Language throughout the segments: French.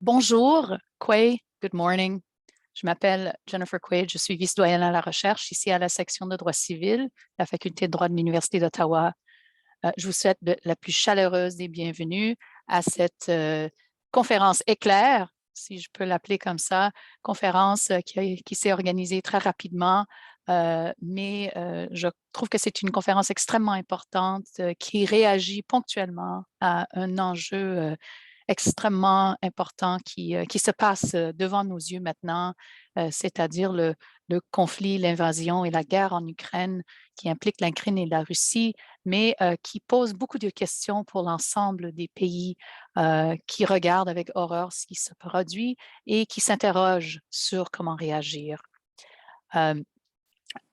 Bonjour, Quay. Good morning. Je m'appelle Jennifer Quaid, je suis vice-doyenne à la recherche ici à la section de droit civil, la faculté de droit de l'Université d'Ottawa. Je vous souhaite la plus chaleureuse des bienvenues à cette conférence éclair, si je peux l'appeler comme ça, conférence qui s'est organisée très rapidement, mais je trouve que c'est une conférence extrêmement importante qui réagit ponctuellement à un enjeu extrêmement important qui se passe devant nos yeux maintenant, c'est-à-dire le conflit, l'invasion et la guerre en Ukraine qui implique l'Ukraine et la Russie, mais qui pose beaucoup de questions pour l'ensemble des pays qui regardent avec horreur ce qui se produit et qui s'interrogent sur comment réagir. Euh,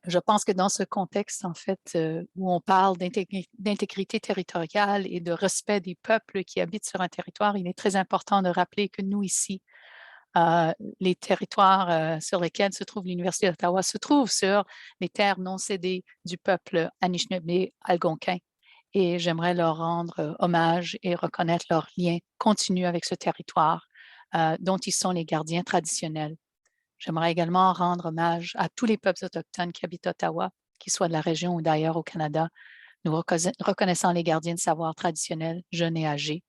je pense que dans ce contexte, en fait, où on parle d'intégrité territoriale et de respect des peuples qui habitent sur un territoire, il est très important de rappeler que nous, ici, les territoires sur lesquels se trouve l'Université d'Ottawa se trouvent sur les terres non cédées du peuple Anishinaabe-Algonquin. Et j'aimerais leur rendre hommage et reconnaître leur lien continu avec ce territoire dont ils sont les gardiens traditionnels. J'aimerais également rendre hommage à tous les peuples autochtones qui habitent Ottawa, qu'ils soient de la région ou d'ailleurs au Canada, nous reconnaissant les gardiens de savoir traditionnels, jeunes et âgés.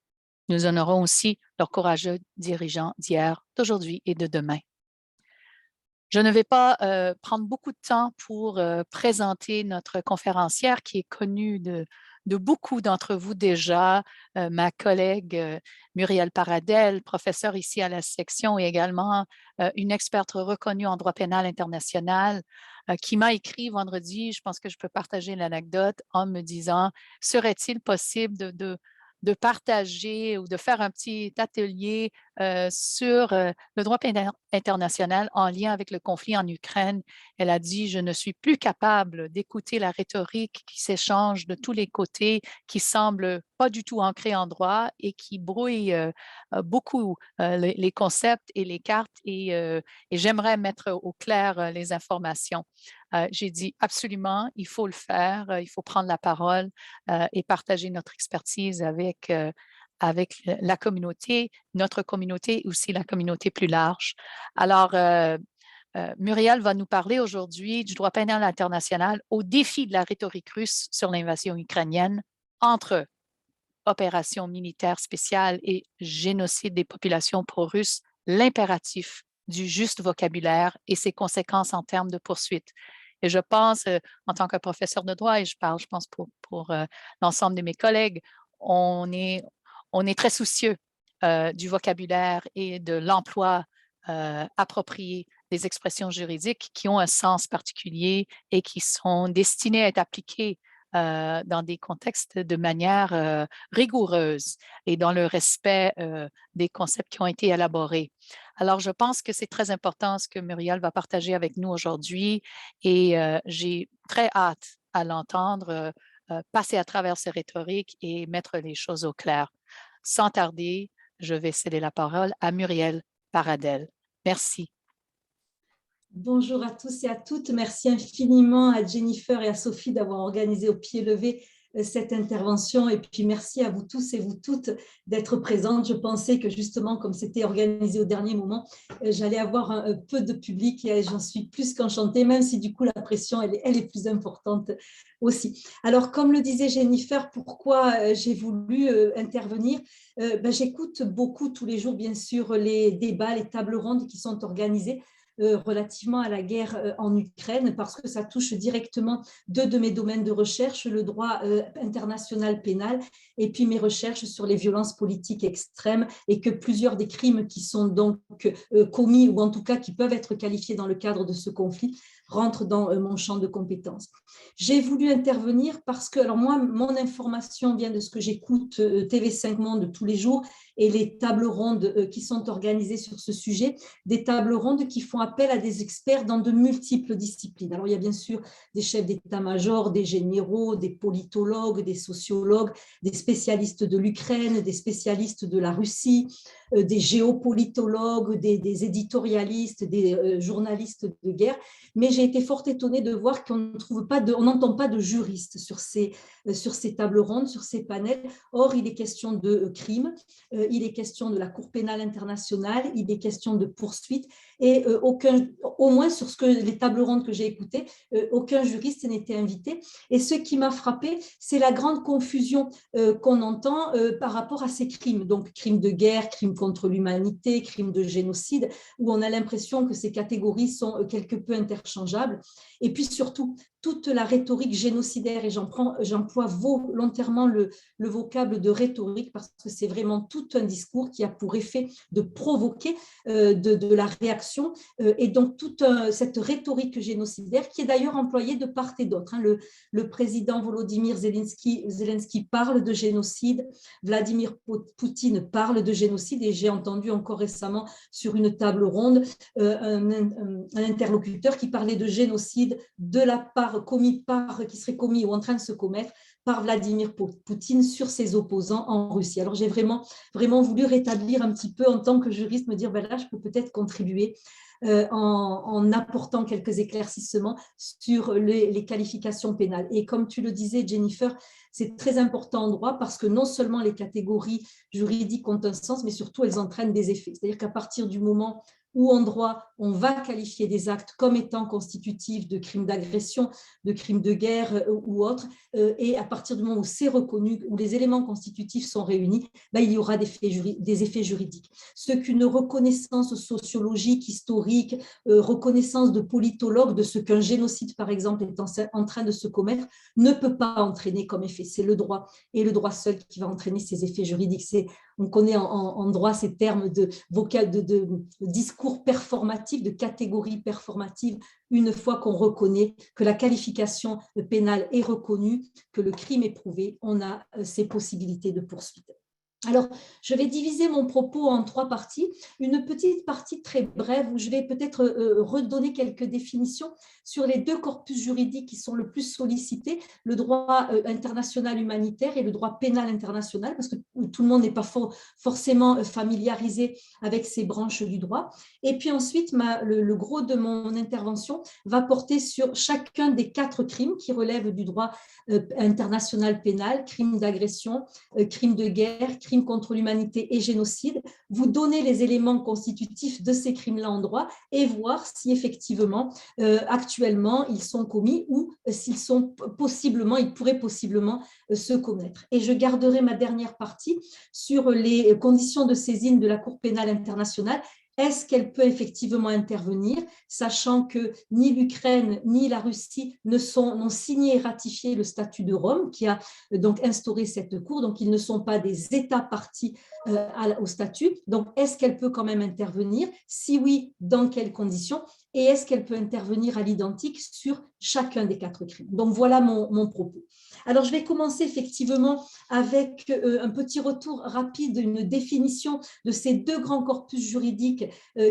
Nous honorons aussi leurs courageux dirigeants d'hier, d'aujourd'hui et de demain. Je ne vais pas prendre beaucoup de temps pour présenter notre conférencière qui est connue de beaucoup d'entre vous déjà, ma collègue Muriel Paradel, professeure ici à la section et également une experte reconnue en droit pénal international qui m'a écrit vendredi, je pense que je peux partager l'anecdote en me disant, serait-il possible de partager ou de faire un petit atelier sur le droit pénal international en lien avec le conflit en Ukraine. Elle a dit, je ne suis plus capable d'écouter la rhétorique qui s'échange de tous les côtés, qui semble pas du tout ancrée en droit et qui brouille beaucoup les concepts et les cartes et j'aimerais mettre au clair les informations. J'ai dit absolument, il faut le faire, il faut prendre la parole et partager notre expertise avec la communauté, notre communauté et aussi la communauté plus large. Alors, Muriel va nous parler aujourd'hui du droit pénal international au défi de la rhétorique russe sur l'invasion ukrainienne entre opération militaire spéciale et génocide des populations pro-russes, l'impératif du juste vocabulaire et ses conséquences en termes de poursuite. Et je pense, en tant que professeur de droit, et je parle, je pense, pour l'ensemble de mes collègues, on est, on est très soucieux du vocabulaire et de l'emploi approprié des expressions juridiques qui ont un sens particulier et qui sont destinées à être appliquées dans des contextes de manière rigoureuse et dans le respect des concepts qui ont été élaborés. Alors, je pense que c'est très important ce que Muriel va partager avec nous aujourd'hui et j'ai très hâte à l'entendre passer à travers ces rhétoriques et mettre les choses au clair. Sans tarder, je vais céder la parole à Muriel Paradel. Merci. Bonjour à tous et à toutes. Merci infiniment à Jennifer et à Sophie d'avoir organisé au pied levé cette intervention. Et puis merci à vous tous et vous toutes d'être présentes. Je pensais que justement, comme c'était organisé au dernier moment, j'allais avoir un peu de public et j'en suis plus qu'enchantée, même si du coup la pression, elle est plus importante aussi. Alors, comme le disait Jennifer, pourquoi j'ai voulu intervenir? J'écoute beaucoup tous les jours, bien sûr, les débats, les tables rondes qui sont organisées relativement à la guerre en Ukraine parce que ça touche directement deux de mes domaines de recherche, le droit international pénal et puis mes recherches sur les violences politiques extrêmes et que plusieurs des crimes qui sont donc commis ou en tout cas qui peuvent être qualifiés dans le cadre de ce conflit rentrent dans mon champ de compétences. J'ai voulu intervenir parce que, alors moi, mon information vient de ce que j'écoute TV5 Monde tous les jours et les tables rondes qui sont organisées sur ce sujet, des tables rondes qui font appel à des experts dans de multiples disciplines. Alors, il y a bien sûr des chefs d'état-major, des généraux, des politologues, des sociologues, des spécialistes de l'Ukraine, des spécialistes de la Russie, des géopolitologues, des éditorialistes, des journalistes de guerre. Mais j'ai été fort étonnée de voir qu'on n'entend pas de juristes sur ces sur ces tables rondes, sur ces panels. Or, il est question de crimes, il est question de la Cour pénale internationale, il est question de poursuites et au moins sur les tables rondes que j'ai écoutées, aucun juriste n'était invité. Et ce qui m'a frappé, c'est la grande confusion qu'on entend par rapport à ces crimes. Donc, crimes de guerre, crimes contre l'humanité, crimes de génocide, où on a l'impression que ces catégories sont quelque peu interchangeables. Et puis surtout, toute la rhétorique génocidaire, et j'emploie volontairement le vocable de rhétorique parce que c'est vraiment tout un discours qui a pour effet de provoquer de la réaction et donc toute cette rhétorique génocidaire qui est d'ailleurs employée de part et d'autre. Le président Volodymyr Zelensky parle de génocide, Vladimir Poutine parle de génocide et j'ai entendu encore récemment sur une table ronde un interlocuteur qui parlait de génocide de la part qui serait commis ou en train de se commettre par Vladimir Poutine sur ses opposants en Russie. Alors j'ai vraiment voulu rétablir un petit peu en tant que juriste, me dire ben là je peux peut-être contribuer en apportant quelques éclaircissements sur les qualifications pénales. Et comme tu le disais, Jennifer, c'est très important en droit parce que non seulement les catégories juridiques ont un sens, mais surtout elles entraînent des effets. C'est-à-dire qu'à partir du moment où en droit, on va qualifier des actes comme étant constitutifs de crimes d'agression, de crimes de guerre ou autres, et à partir du moment où c'est reconnu, où les éléments constitutifs sont réunis, ben, il y aura des effets juridiques. Ce qu'une reconnaissance sociologique, historique, reconnaissance de politologue de ce qu'un génocide, par exemple, est en train de se commettre, ne peut pas entraîner comme effet. C'est le droit, et le droit seul qui va entraîner ces effets juridiques. On connaît en droit ces termes de discours performatif, de catégorie performative, une fois qu'on reconnaît que la qualification pénale est reconnue, que le crime est prouvé, on a ces possibilités de poursuite. Alors, je vais diviser mon propos en 3 parties. Une petite partie très brève où je vais peut-être redonner quelques définitions sur les 2 corpus juridiques qui sont le plus sollicités, le droit international humanitaire et le droit pénal international, parce que tout le monde n'est pas forcément familiarisé avec ces branches du droit. Et puis ensuite, le gros de mon intervention va porter sur chacun des 4 crimes qui relèvent du droit international pénal, crimes d'agression, crimes de guerre, crimes contre l'humanité et génocide, vous donner les éléments constitutifs de ces crimes-là en droit et voir si effectivement, actuellement, ils sont commis ou s'ils sont ils pourraient possiblement se commettre. Et je garderai ma dernière partie sur les conditions de saisine de la Cour pénale internationale. Est-ce qu'elle peut effectivement intervenir, sachant que ni l'Ukraine ni la Russie n'ont signé et ratifié le statut de Rome, qui a donc instauré cette cour, donc ils ne sont pas des États partis au statut. Donc, est-ce qu'elle peut quand même intervenir? Si oui, dans quelles conditions? Et est-ce qu'elle peut intervenir à l'identique sur chacun des 4 crimes? Donc, voilà mon propos. Alors, je vais commencer effectivement avec un petit retour rapide, une définition de ces 2 grands corpus juridiques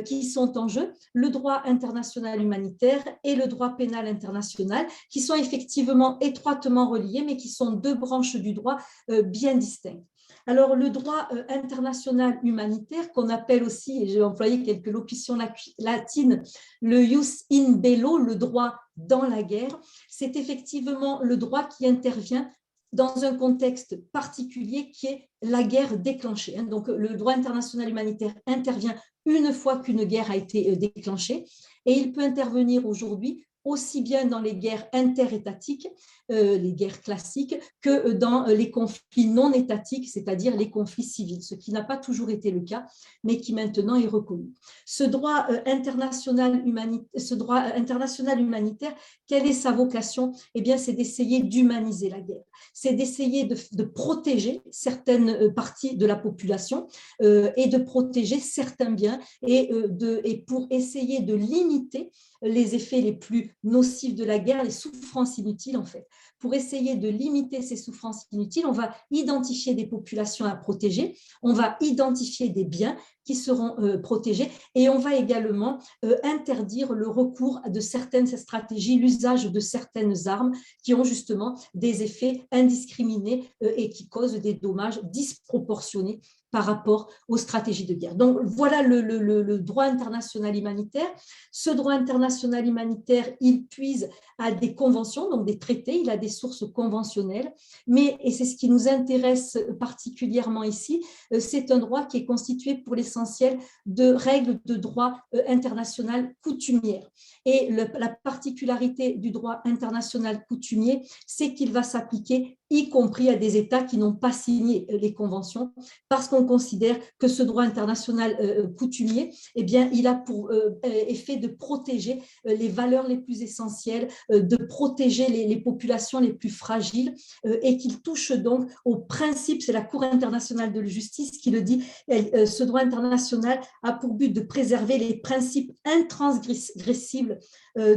qui sont en jeu, le droit international humanitaire et le droit pénal international, qui sont effectivement étroitement reliés, mais qui sont 2 branches du droit bien distinctes. Alors, le droit international humanitaire, qu'on appelle aussi, et j'ai employé quelques locutions latines, le jus in bello, le droit dans la guerre, c'est effectivement le droit qui intervient dans un contexte particulier qui est la guerre déclenchée. Donc, le droit international humanitaire intervient une fois qu'une guerre a été déclenchée et il peut intervenir aujourd'hui aussi bien dans les guerres interétatiques, les guerres classiques, que dans les conflits non étatiques, c'est-à-dire les conflits civils, ce qui n'a pas toujours été le cas, mais qui maintenant est reconnu. Ce droit international humanitaire, quelle est sa vocation? Eh bien, c'est d'essayer d'humaniser la guerre, c'est d'essayer de protéger certaines parties de la population et de protéger certains biens et pour essayer de limiter les effets les plus nocifs de la guerre, les souffrances inutiles en fait. Pour essayer de limiter ces souffrances inutiles, on va identifier des populations à protéger, on va identifier des biens qui seront protégés et on va également interdire le recours de certaines stratégies, l'usage de certaines armes qui ont justement des effets indiscriminés et qui causent des dommages disproportionnés par rapport aux stratégies de guerre. Donc, voilà le droit international humanitaire. Ce droit international humanitaire, il puise à des conventions, donc des traités, il a des sources conventionnelles, mais, et c'est ce qui nous intéresse particulièrement ici, c'est un droit qui est constitué pour l'essentiel de règles de droit international coutumières. Et la particularité du droit international coutumier, c'est qu'il va s'appliquer y compris à des États qui n'ont pas signé les conventions, parce qu'on considère que ce droit international coutumier, eh bien, il a pour effet de protéger les valeurs les plus essentielles, de protéger les populations les plus fragiles, et qu'il touche donc au principe, c'est la Cour internationale de justice qui le dit, ce droit international a pour but de préserver les principes intransgressibles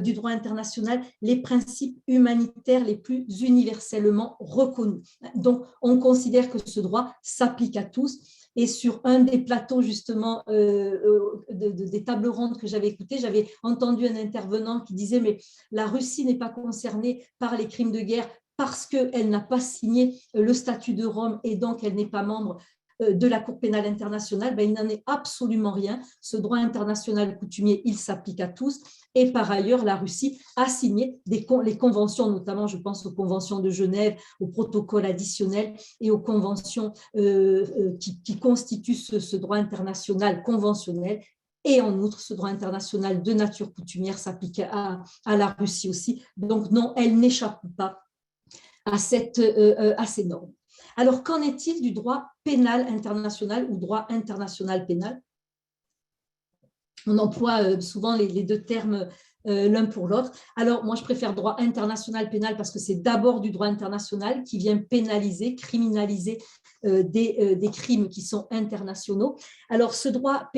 du droit international, les principes humanitaires les plus universellement reconnus. Donc, on considère que ce droit s'applique à tous. Et sur un des plateaux, justement, des tables rondes que j'avais écoutées, j'avais entendu un intervenant qui disait « mais la Russie n'est pas concernée par les crimes de guerre parce qu'elle n'a pas signé le statut de Rome et donc elle n'est pas membre de la Cour pénale internationale ». Ben, il n'en est absolument rien. Ce droit international coutumier, il s'applique à tous. Et par ailleurs, la Russie a signé les conventions, notamment je pense aux conventions de Genève, aux protocoles additionnels et aux conventions qui constituent ce droit international conventionnel. Et en outre, ce droit international de nature coutumière s'applique à la Russie aussi. Donc non, elle n'échappe pas à ces normes. Alors, qu'en est-il du droit pénal international ou droit international pénal? On emploie souvent les deux termes l'un pour l'autre. Alors, moi, je préfère droit international pénal parce que c'est d'abord du droit international qui vient pénaliser, criminaliser des crimes qui sont internationaux. Alors, ce droit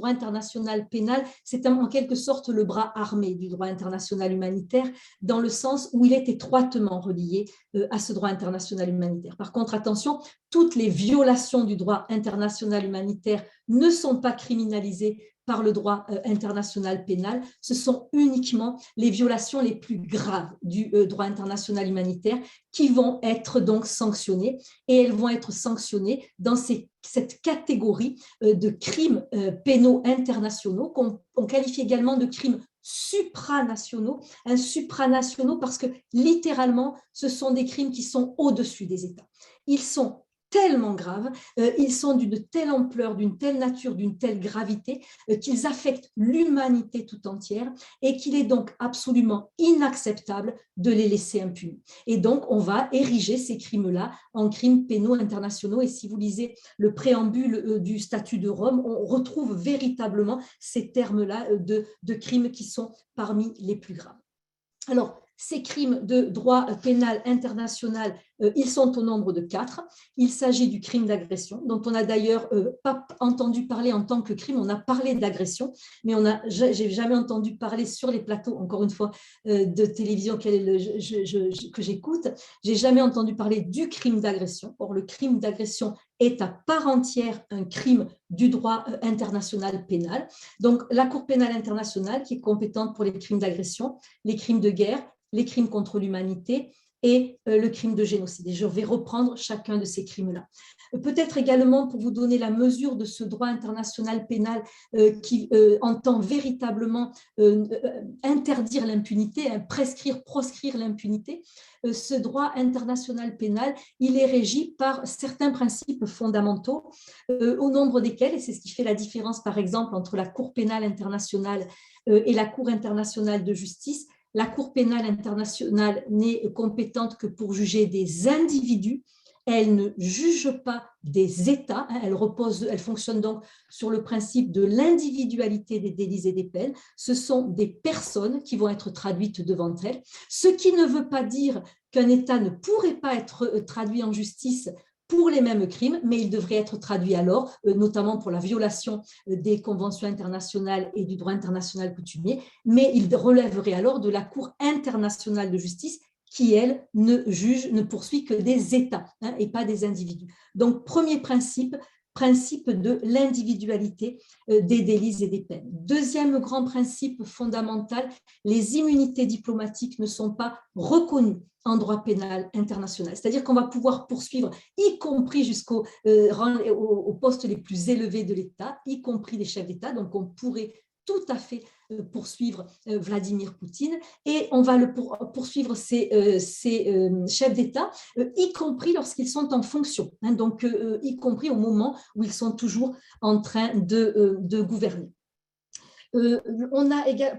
international pénal, c'est en quelque sorte le bras armé du droit international humanitaire, dans le sens où il est étroitement relié à ce droit international humanitaire. Par contre, attention, toutes les violations du droit international humanitaire ne sont pas criminalisées par le droit international pénal. Ce sont uniquement les violations les plus graves du droit international humanitaire qui vont être donc sanctionnées, et elles vont être sanctionnées dans cette catégorie de crimes pénaux internationaux qu'on qualifie également de crimes supranationaux, parce que littéralement, ce sont des crimes qui sont au-dessus des États. Ils sont tellement graves, ils sont d'une telle ampleur, d'une telle nature, d'une telle gravité qu'ils affectent l'humanité tout entière, et qu'il est donc absolument inacceptable de les laisser impunis. Et donc, on va ériger ces crimes-là en crimes pénaux internationaux. Et si vous lisez le préambule du statut de Rome, on retrouve véritablement ces termes-là de crimes qui sont parmi les plus graves. Alors, ces crimes de droit pénal international, ils sont au nombre de 4. Il s'agit du crime d'agression, dont on n'a d'ailleurs pas entendu parler en tant que crime. On a parlé d'agression, mais j'ai jamais entendu parler sur les plateaux, encore une fois, de télévision que j'écoute. J'ai jamais entendu parler du crime d'agression. Or, le crime d'agression est à part entière un crime du droit international pénal. Donc, la Cour pénale internationale, qui est compétente pour les crimes d'agression, les crimes de guerre, les crimes contre l'humanité et le crime de génocide. Et je vais reprendre chacun de ces crimes-là. Peut-être également pour vous donner la mesure de ce droit international pénal qui entend véritablement interdire l'impunité, proscrire l'impunité. Ce droit international pénal, il est régi par certains principes fondamentaux, au nombre desquels, et c'est ce qui fait la différence par exemple entre la Cour pénale internationale et la Cour internationale de justice. La Cour pénale internationale n'est compétente que pour juger des individus. Elle ne juge pas des États. Elle fonctionne donc sur le principe de l'individualité des délits et des peines. Ce sont des personnes qui vont être traduites devant elle, ce qui ne veut pas dire qu'un État ne pourrait pas être traduit en justice pour les mêmes crimes, mais il devrait être traduit alors, notamment pour la violation des conventions internationales et du droit international coutumier, mais il relèverait alors de la Cour internationale de justice qui, elle, ne poursuit que des États et pas des individus. Donc, premier principe de l'individualité des délits et des peines. Deuxième grand principe fondamental, les immunités diplomatiques ne sont pas reconnues en droit pénal international. C'est-à-dire qu'on va pouvoir poursuivre, y compris jusqu'aux postes les plus élevés de l'État, y compris les chefs d'État. Donc, on pourrait tout à fait poursuivre Vladimir Poutine et on va poursuivre ces chefs d'État, y compris lorsqu'ils sont en fonction, hein, donc y compris au moment où ils sont toujours en train de gouverner.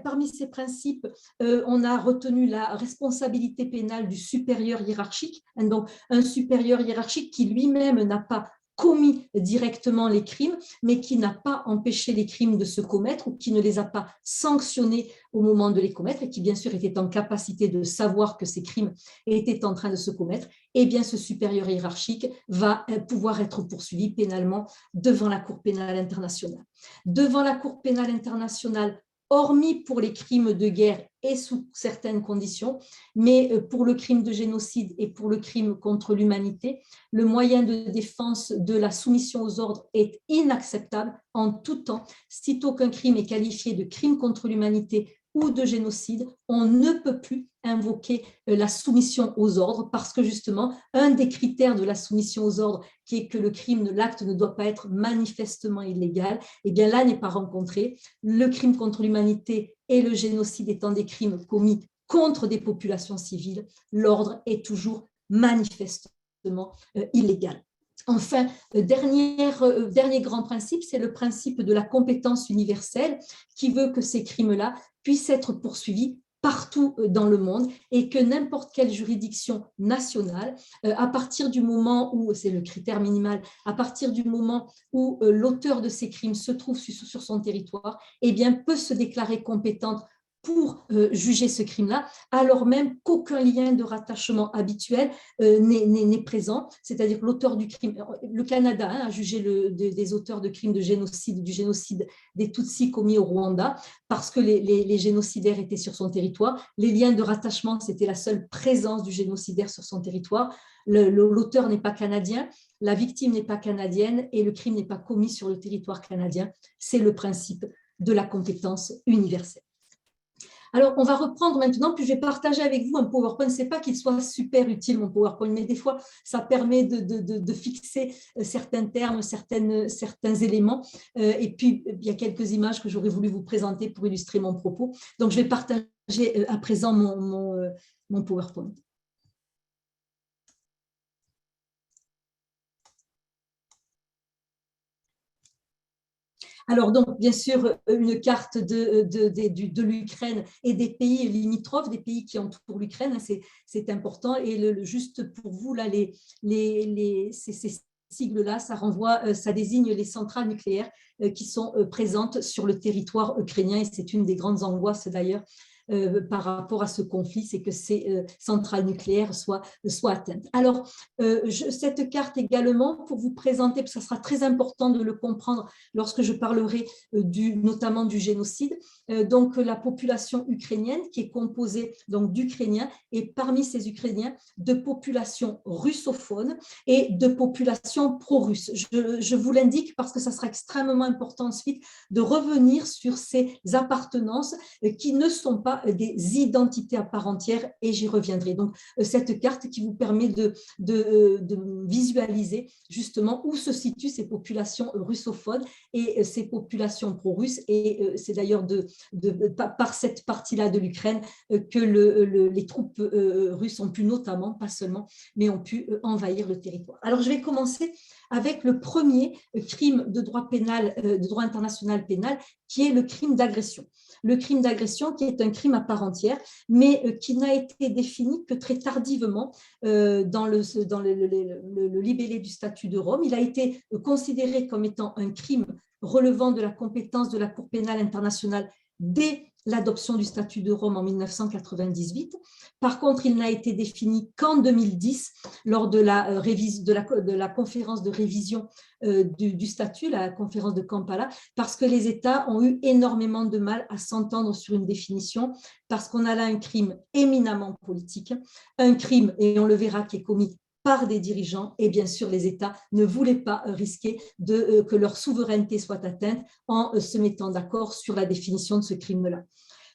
Parmi ces principes, on a retenu la responsabilité pénale du supérieur hiérarchique, hein, donc un supérieur hiérarchique qui lui-même n'a pas commis directement les crimes, mais qui n'a pas empêché les crimes de se commettre ou qui ne les a pas sanctionnés au moment de les commettre et qui bien sûr était en capacité de savoir que ces crimes étaient en train de se commettre, eh bien ce supérieur hiérarchique va pouvoir être poursuivi pénalement devant la Cour pénale internationale. Devant la Cour pénale internationale, hormis pour les crimes de guerre et sous certaines conditions, mais pour le crime de génocide et pour le crime contre l'humanité, le moyen de défense de la soumission aux ordres est inacceptable en tout temps. Sitôt qu'un crime est qualifié de crime contre l'humanité ou de génocide, on ne peut plus invoquer la soumission aux ordres parce que justement, un des critères de la soumission aux ordres, qui est que le crime, l'acte ne doit pas être manifestement illégal, eh bien là n'est pas rencontré. Le crime contre l'humanité et le génocide étant des crimes commis contre des populations civiles, l'ordre est toujours manifestement illégal. Enfin, dernier grand principe, c'est le principe de la compétence universelle qui veut que ces crimes-là puissent être poursuivis partout dans le monde et que n'importe quelle juridiction nationale, à partir du moment où, c'est le critère minimal, à partir du moment où l'auteur de ces crimes se trouve sur son territoire, eh bien, peut se déclarer compétente pour juger ce crime-là, alors même qu'aucun lien de rattachement habituel n'est présent, c'est-à-dire que l'auteur du crime, le Canada a jugé des auteurs de crimes de génocide, du génocide des Tutsis commis au Rwanda, parce que les génocidaires étaient sur son territoire. Les liens de rattachement, c'était la seule présence du génocidaire sur son territoire. L'auteur n'est pas canadien, la victime n'est pas canadienne et le crime n'est pas commis sur le territoire canadien. C'est le principe de la compétence universelle. Alors, on va reprendre maintenant, puis je vais partager avec vous un PowerPoint. Ce n'est pas qu'il soit super utile, mon PowerPoint, mais des fois, ça permet de fixer certains termes, certains éléments. Et puis, il y a quelques images que j'aurais voulu vous présenter pour illustrer mon propos. Donc, je vais partager à présent mon PowerPoint. Alors, donc, bien sûr, une carte de l'Ukraine et des pays limitrophes, des pays qui entourent l'Ukraine, c'est important. Et juste pour vous, là, ces sigles-là, ça renvoie, ça désigne les centrales nucléaires qui sont présentes sur le territoire ukrainien. Et c'est une des grandes angoisses, d'ailleurs, par rapport à ce conflit, c'est que ces centrales nucléaires soient atteintes. Alors, cette carte également, pour vous présenter, parce que ça sera très important de le comprendre lorsque je parlerai notamment du génocide, donc la population ukrainienne qui est composée d'Ukrainiens et parmi ces Ukrainiens, de populations russophones et de populations pro-russes. Je vous l'indique parce que ça sera extrêmement important ensuite de revenir sur ces appartenances qui ne sont pas des identités à part entière et j'y reviendrai. Donc, cette carte qui vous permet de visualiser justement où se situent ces populations russophones et ces populations pro-russes et c'est d'ailleurs par cette partie-là de l'Ukraine que les troupes russes ont pu notamment, pas seulement, mais ont pu envahir le territoire. Alors, je vais commencer avec le premier crime de droit pénal, de droit international pénal, qui est le crime d'agression. Le crime d'agression qui est un crime à part entière, mais qui n'a été défini que très tardivement dans le libellé du statut de Rome. Il a été considéré comme étant un crime relevant de la compétence de la Cour pénale internationale dès l'adoption du statut de Rome en 1998. Par contre, il n'a été défini qu'en 2010 lors de la conférence de révision du statut, la conférence de Kampala, parce que les États ont eu énormément de mal à s'entendre sur une définition, parce qu'on a là un crime éminemment politique, un crime, et on le verra, qui est commis par des dirigeants et bien sûr les États ne voulaient pas risquer que leur souveraineté soit atteinte en se mettant d'accord sur la définition de ce crime-là.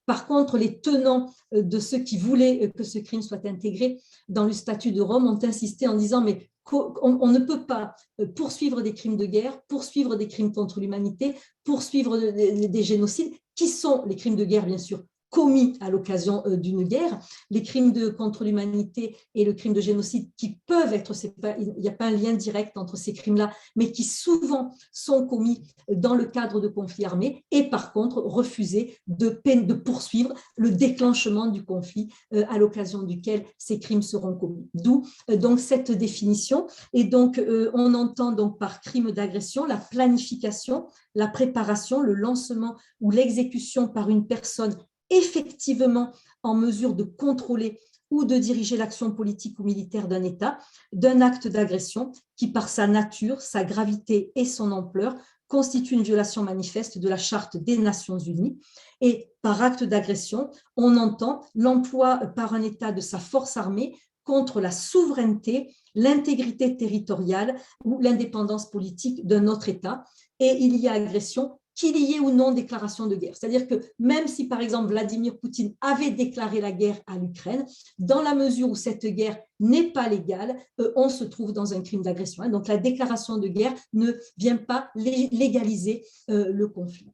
Par contre, les tenants de ceux qui voulaient que ce crime soit intégré dans le statut de Rome ont insisté en disant mais on ne peut pas poursuivre des crimes de guerre, poursuivre des crimes contre l'humanité, poursuivre des génocides, qui sont les crimes de guerre, bien sûr, commis à l'occasion d'une guerre, les crimes contre l'humanité et le crime de génocide qui peuvent être, il n'y a pas un lien direct entre ces crimes-là, mais qui souvent sont commis dans le cadre de conflits armés et par contre refuser de poursuivre le déclenchement du conflit à l'occasion duquel ces crimes seront commis. D'où donc cette définition. Et donc on entend donc par crime d'agression la planification, la préparation, le lancement ou l'exécution par une personne effectivement en mesure de contrôler ou de diriger l'action politique ou militaire d'un État, d'un acte d'agression qui, par sa nature, sa gravité et son ampleur, constitue une violation manifeste de la Charte des Nations Unies. Et par acte d'agression, on entend l'emploi par un État de sa force armée contre la souveraineté, l'intégrité territoriale ou l'indépendance politique d'un autre État. Et il y a agression qu'il y ait ou non déclaration de guerre. C'est-à-dire que même si, par exemple, Vladimir Poutine avait déclaré la guerre à l'Ukraine, dans la mesure où cette guerre n'est pas légale, on se trouve dans un crime d'agression. Donc, la déclaration de guerre ne vient pas légaliser le conflit.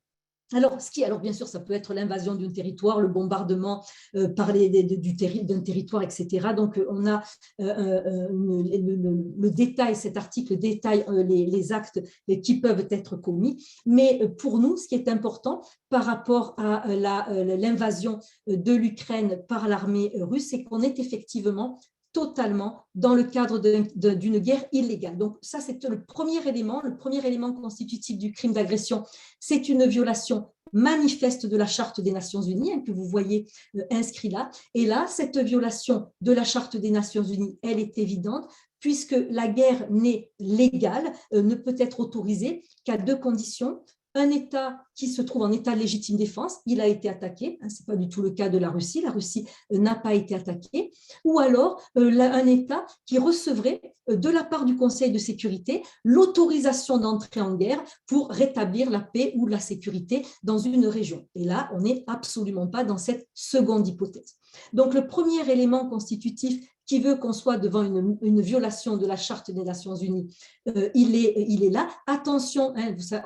Alors, bien sûr, ça peut être l'invasion d'un territoire, le bombardement d'un territoire, etc. Donc, on a le détail, cet article détaille les actes qui peuvent être commis. Mais pour nous, ce qui est important par rapport à l'invasion de l'Ukraine par l'armée russe, c'est qu'on est effectivement totalement dans le cadre d'une guerre illégale. Donc ça, c'est le premier élément constitutif du crime d'agression, c'est une violation manifeste de la Charte des Nations Unies, que vous voyez inscrit là. Et là, cette violation de la Charte des Nations Unies, elle est évidente, puisque la guerre n'est légale, ne peut être autorisée qu'à deux conditions. Un État qui se trouve en état de légitime défense, il a été attaqué, ce n'est pas du tout le cas de la Russie n'a pas été attaquée, ou alors un État qui recevrait de la part du Conseil de sécurité l'autorisation d'entrer en guerre pour rétablir la paix ou la sécurité dans une région. Et là, on n'est absolument pas dans cette seconde hypothèse. Donc, le premier élément constitutif qui veut qu'on soit devant une violation de la Charte des Nations Unies, il est là. Attention,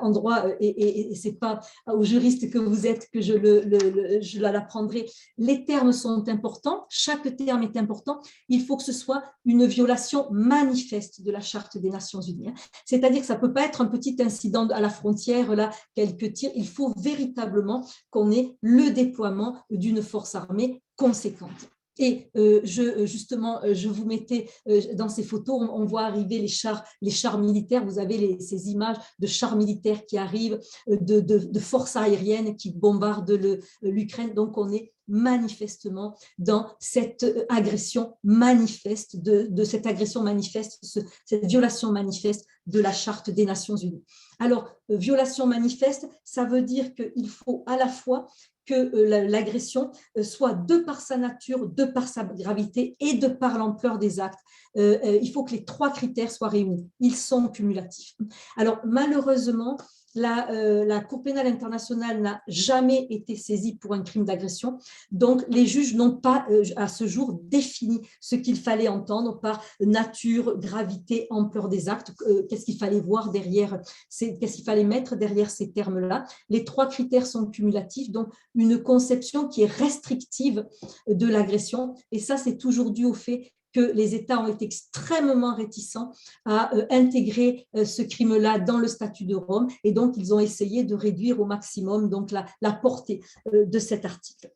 en droit, et ce n'est pas aux juristes que vous êtes que je l'apprendrai, les termes sont importants, chaque terme est important, il faut que ce soit une violation manifeste de la Charte des Nations Unies. C'est-à-dire que ça ne peut pas être un petit incident à la frontière, là, quelques tirs, il faut véritablement qu'on ait le déploiement d'une force armée conséquente. Et justement, je vous mettais dans ces photos, on voit arriver les chars militaires. Vous avez ces images de chars militaires qui arrivent, de forces aériennes qui bombardent l'Ukraine. Donc, on est manifestement dans cette agression manifeste, cette agression manifeste, cette violation manifeste de la Charte des Nations Unies. Alors, violation manifeste, ça veut dire qu'il faut à la fois que l'agression soit de par sa nature, de par sa gravité et de par l'ampleur des actes. Il faut que les trois critères soient réunis. Ils sont cumulatifs. Alors, malheureusement, la Cour pénale internationale n'a jamais été saisie pour un crime d'agression. Donc, les juges n'ont pas, à ce jour, défini ce qu'il fallait entendre par nature, gravité, ampleur des actes. Qu'est-ce qu'il fallait voir derrière, qu'est-ce qu'il fallait mettre derrière ces termes-là. Les trois critères sont cumulatifs, donc une conception qui est restrictive de l'agression. Et ça, c'est toujours dû au fait que les États ont été extrêmement réticents à intégrer ce crime-là dans le statut de Rome, et donc ils ont essayé de réduire au maximum donc, la portée de cet article.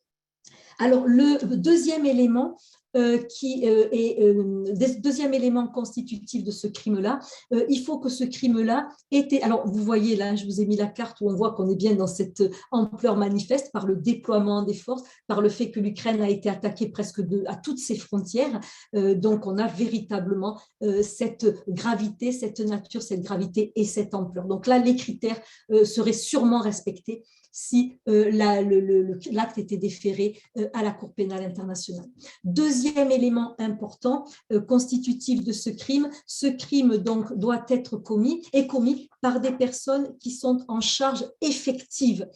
Alors, le deuxième élément deuxième élément constitutif de ce crime-là, il faut que ce crime-là était… Alors, vous voyez là, je vous ai mis la carte où on voit qu'on est bien dans cette ampleur manifeste par le déploiement des forces, par le fait que l'Ukraine a été attaquée presque à toutes ses frontières. Donc, on a véritablement cette gravité, cette nature, cette gravité et cette ampleur. Donc là, les critères seraient sûrement respectés si l'acte était déféré à la Cour pénale internationale. Deuxième Deuxième élément important constitutif de ce crime donc doit être commis par des personnes qui sont en charge effective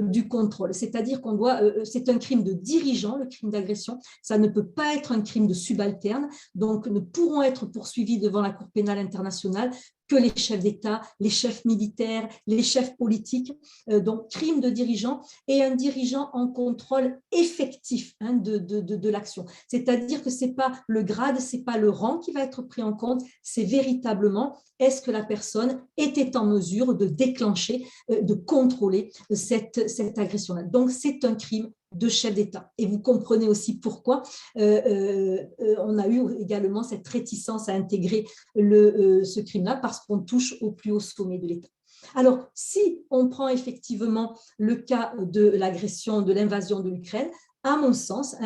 du contrôle. C'est-à-dire qu'on doit, c'est un crime de dirigeant, le crime d'agression, ça ne peut pas être un crime de subalterne, donc ne pourront être poursuivis devant la Cour pénale internationale que les chefs d'État, les chefs militaires, les chefs politiques, donc crime de dirigeant et un dirigeant en contrôle effectif de l'action. C'est-à-dire que ce n'est pas le grade, ce n'est pas le rang qui va être pris en compte, c'est véritablement est-ce que la personne était en mesure de déclencher, de contrôler cette agression-là. Donc c'est un crime de chef d'État. Et vous comprenez aussi pourquoi on a eu également cette réticence à intégrer ce crime-là, parce qu'on touche au plus haut sommet de l'État. Alors, si on prend effectivement le cas de l'agression, de l'invasion de l'Ukraine, à mon sens,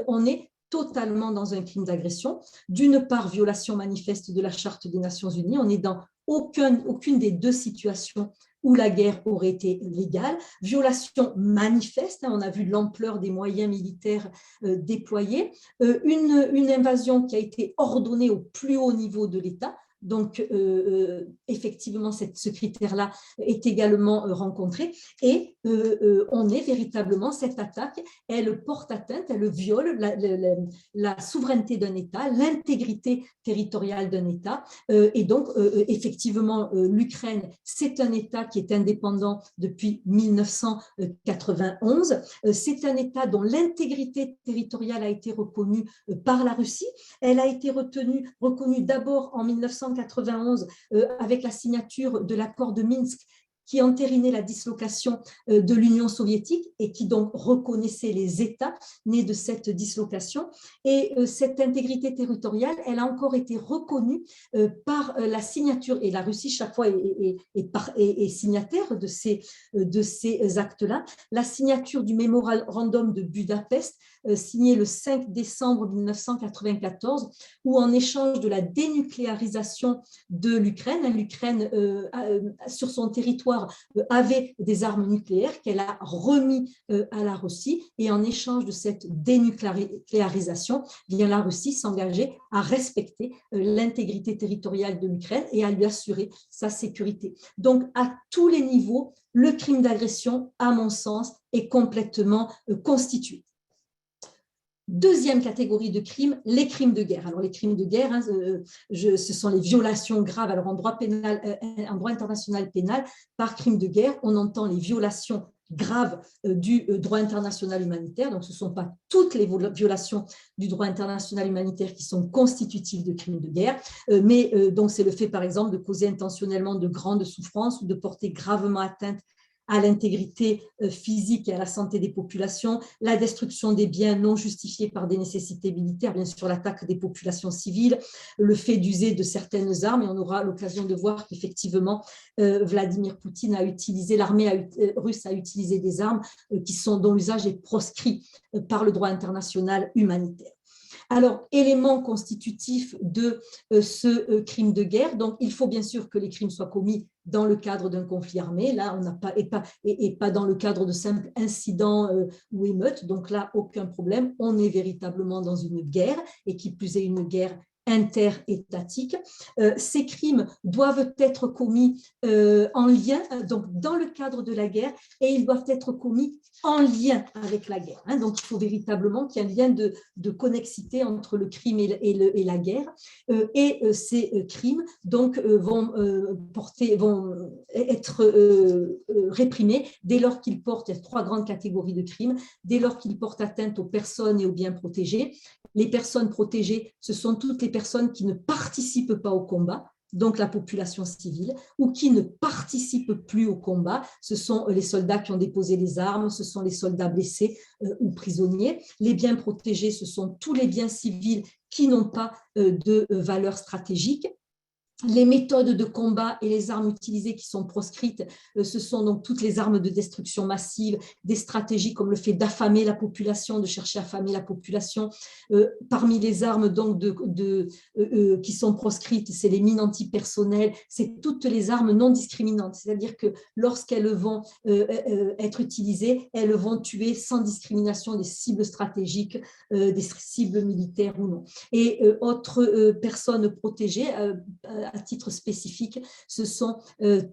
on est totalement dans un crime d'agression. D'une part, violation manifeste de la Charte des Nations Unies, on est dans aucune des deux situations où la guerre aurait été légale, violation manifeste, on a vu l'ampleur des moyens militaires déployés, une invasion qui a été ordonnée au plus haut niveau de l'État. Donc, effectivement, ce critère-là est également rencontré et on est véritablement, cette attaque, elle porte atteinte, elle viole la souveraineté d'un État, l'intégrité territoriale d'un État et donc, effectivement, l'Ukraine, c'est un État qui est indépendant depuis 1991, c'est un État dont l'intégrité territoriale a été reconnue par la Russie, elle a été reconnue d'abord en 1991 avec la signature de l'accord de Minsk qui entérinait la dislocation de l'Union soviétique et qui donc reconnaissait les États nés de cette dislocation. Et cette intégrité territoriale, elle a encore été reconnue par la signature, et la Russie chaque fois est signataire de ces actes-là, la signature du mémorandum de Budapest, signé le 5 décembre 1994, où en échange de la dénucléarisation de l'Ukraine, l'Ukraine sur son territoire avait des armes nucléaires qu'elle a remis à la Russie, et en échange de cette dénucléarisation, bien la Russie s'engageait à respecter l'intégrité territoriale de l'Ukraine et à lui assurer sa sécurité. Donc à tous les niveaux, le crime d'agression, à mon sens, est complètement constitué. Deuxième catégorie de crimes, les crimes de guerre. Alors les crimes de guerre, ce sont les violations graves. Alors en droit pénal, en droit international pénal, par crime de guerre, on entend les violations graves du droit international humanitaire. Donc ce ne sont pas toutes les violations du droit international humanitaire qui sont constitutives de crimes de guerre, mais donc c'est le fait par exemple de causer intentionnellement de grandes souffrances ou de porter gravement atteinte à l'intégrité physique et à la santé des populations, la destruction des biens non justifiés par des nécessités militaires, bien sûr l'attaque des populations civiles, le fait d'user de certaines armes, et on aura l'occasion de voir qu'effectivement Vladimir Poutine a utilisé, l'armée russe a utilisé des armes dont l'usage est proscrit par le droit international humanitaire. Alors, élément constitutif de ce crime de guerre, donc il faut bien sûr que les crimes soient commis dans le cadre d'un conflit armé, là on n'a pas, et pas dans le cadre de simples incidents ou émeutes, donc là aucun problème, on est véritablement dans une guerre, et qui plus est une guerre interétatique. Ces crimes doivent être commis en lien, donc dans le cadre de la guerre, et ils doivent être commis en lien avec la guerre. Donc il faut véritablement qu'il y ait un lien de connexité entre le crime et la guerre. Et ces crimes donc vont être réprimés dès lors qu'ils portent, il y a trois grandes catégories de crimes, dès lors qu'ils portent atteinte aux personnes et aux biens protégés. Les personnes protégées, ce sont toutes les personnes qui ne participent pas au combat, donc la population civile, ou qui ne participent plus au combat. Ce sont les soldats qui ont déposé les armes, ce sont les soldats blessés ou prisonniers. Les biens protégés, ce sont tous les biens civils qui n'ont pas de valeur stratégique. Les méthodes de combat et les armes utilisées qui sont proscrites, ce sont donc toutes les armes de destruction massive, des stratégies comme le fait d'affamer la population, de chercher à affamer la population. Parmi les armes donc qui sont proscrites, c'est les mines antipersonnelles, c'est toutes les armes non discriminantes, c'est-à-dire que lorsqu'elles vont être utilisées, elles vont tuer sans discrimination des cibles stratégiques, des cibles militaires ou non. Et autres personnes protégées, à titre spécifique, ce sont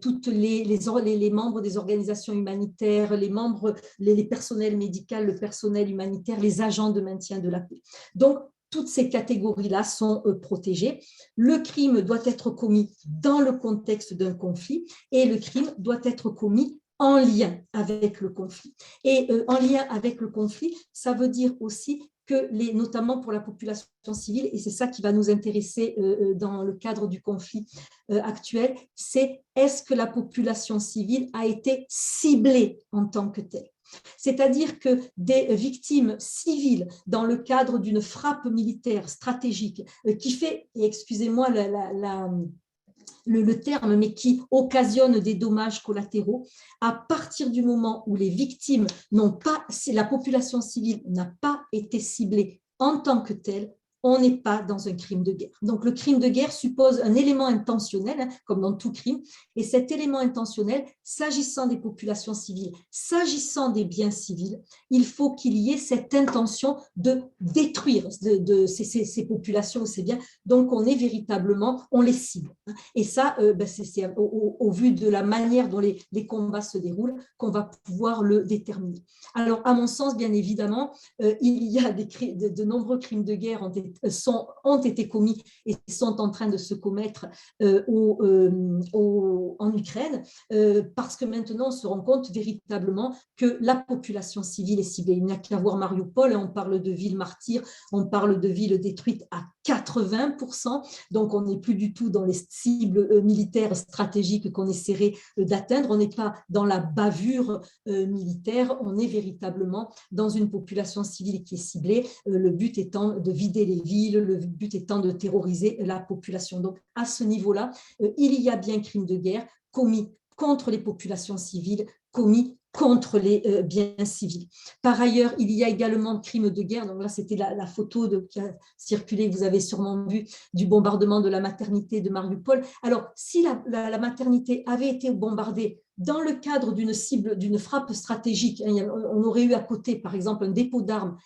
toutes les membres des organisations humanitaires, les personnels médicaux, le personnel humanitaire, les agents de maintien de la paix. Donc, toutes ces catégories-là sont protégées. Le crime doit être commis dans le contexte d'un conflit et le crime doit être commis en lien avec le conflit. Et en lien avec le conflit, ça veut dire aussi que notamment pour la population civile, et c'est ça qui va nous intéresser dans le cadre du conflit actuel, c'est est-ce que la population civile a été ciblée en tant que telle? C'est-à-dire que des victimes civiles dans le cadre d'une frappe militaire stratégique qui fait, et excusez-moi le terme, mais qui occasionne des dommages collatéraux, à partir du moment où les victimes n'ont pas, la population civile n'a pas été ciblée en tant que telle, on n'est pas dans un crime de guerre. Donc le crime de guerre suppose un élément intentionnel, comme dans tout crime, et cet élément intentionnel, s'agissant des populations civiles, s'agissant des biens civils, il faut qu'il y ait cette intention de détruire ces populations ou ces biens. Donc on est véritablement, on les cible. Et ça, c'est au vu de la manière dont les combats se déroulent qu'on va pouvoir le déterminer. Alors, à mon sens, bien évidemment, il y a de nombreux crimes de guerre ont été commis et sont en train de se commettre en Ukraine, parce que maintenant, on se rend compte véritablement que la population civile est ciblée. Il n'y a qu'à voir Mariupol, on parle de villes martyrs, on parle de villes détruites à 80%, donc on n'est plus du tout dans les cibles militaires stratégiques qu'on essaierait d'atteindre, on n'est pas dans la bavure militaire, on est véritablement dans une population civile qui est ciblée, le but étant de vider les villes, le but étant de terroriser la population. Donc à ce niveau-là, il y a bien crime de guerre commis contre les populations civiles, commis contre les biens civils. Par ailleurs, il y a également crime de guerre. Donc là, c'était la photo qui a circulé, vous avez sûrement vu, du bombardement de la maternité de Mariupol. Alors, si la maternité avait été bombardée dans le cadre d'une cible, d'une frappe stratégique, on aurait eu à côté, par exemple, un dépôt d'armes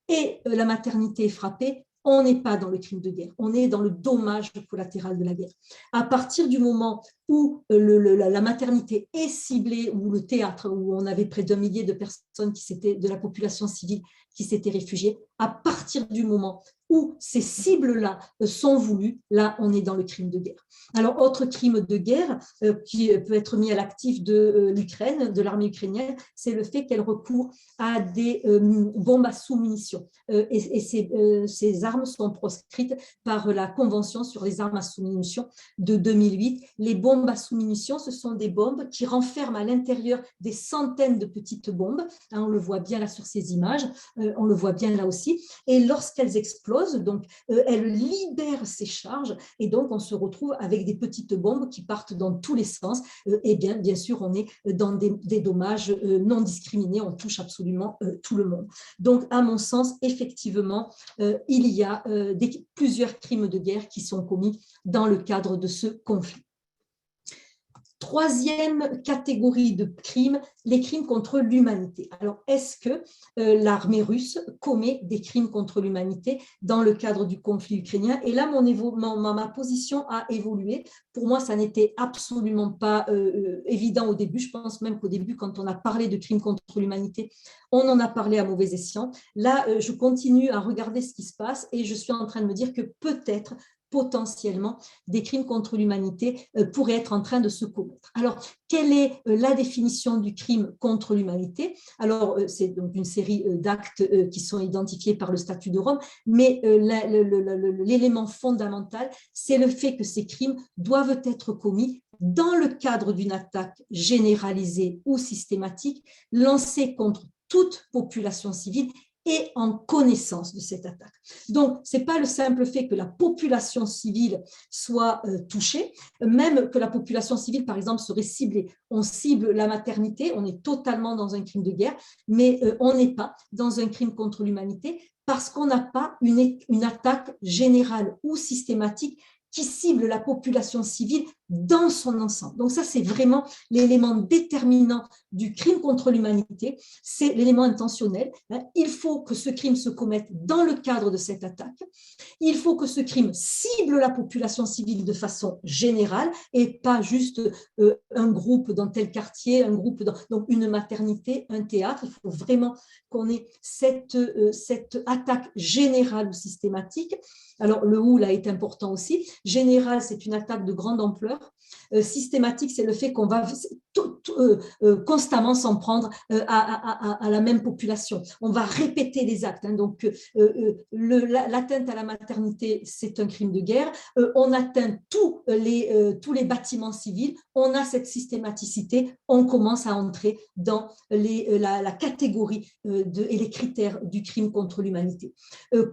et la maternité est frappée, on n'est pas dans le crime de guerre, on est dans le dommage collatéral de la guerre. À partir du moment où la maternité est ciblée, ou le théâtre, où on avait près d'1 millier de personnes de la population civile qui s'étaient réfugiées, à partir du moment où ces cibles-là sont voulues, là, on est dans le crime de guerre. Alors, autre crime de guerre qui peut être mis à l'actif de l'Ukraine, de l'armée ukrainienne, c'est le fait qu'elle recourt à des bombes à sous-munitions. Et ces armes sont proscrites par la Convention sur les armes à sous-munitions de 2008. Les bombes à sous-munitions, ce sont des bombes qui renferment à l'intérieur des centaines de petites bombes. On le voit bien là sur ces images, on le voit bien là aussi. Et lorsqu'elles explosent, donc elles libèrent ces charges et donc on se retrouve avec des petites bombes qui partent dans tous les sens. Et bien sûr, on est dans des dommages non discriminés, on touche absolument tout le monde. Donc, à mon sens, effectivement, il y a plusieurs crimes de guerre qui sont commis dans le cadre de ce conflit. Troisième catégorie de crimes, les crimes contre l'humanité. Alors, est-ce que l'armée russe commet des crimes contre l'humanité dans le cadre du conflit ukrainien? Et là, ma position a évolué. Pour moi, ça n'était absolument pas évident au début. Je pense même qu'au début, quand on a parlé de crimes contre l'humanité, on en a parlé à mauvais escient. Là, je continue à regarder ce qui se passe et je suis en train de me dire que peut-être potentiellement des crimes contre l'humanité pourraient être en train de se commettre. Alors, quelle est la définition du crime contre l'humanité? Alors, c'est donc une série d'actes qui sont identifiés par le statut de Rome, mais l'élément fondamental, c'est le fait que ces crimes doivent être commis dans le cadre d'une attaque généralisée ou systématique lancée contre toute population civile et en connaissance de cette attaque. Donc, ce n'est pas le simple fait que la population civile soit touchée, même que la population civile, par exemple, serait ciblée. On cible la maternité, on est totalement dans un crime de guerre, mais on n'est pas dans un crime contre l'humanité parce qu'on n'a pas une attaque générale ou systématique qui cible la population civile dans son ensemble. Donc ça, c'est vraiment l'élément déterminant du crime contre l'humanité, c'est l'élément intentionnel. Il faut que ce crime se commette dans le cadre de cette attaque. Il faut que ce crime cible la population civile de façon générale et pas juste un groupe dans tel quartier, un groupe dans donc une maternité, un théâtre. Il faut vraiment qu'on ait cette attaque générale ou systématique. Alors, le ou là est important aussi. Général, c'est une attaque de grande ampleur. Systématique, c'est le fait qu'on va constamment s'en prendre à la même population. On va répéter les actes. Donc, l'atteinte à la maternité, c'est un crime de guerre. On atteint tous les bâtiments civils. On a cette systématicité. On commence à entrer dans la catégorie et les critères du crime contre l'humanité.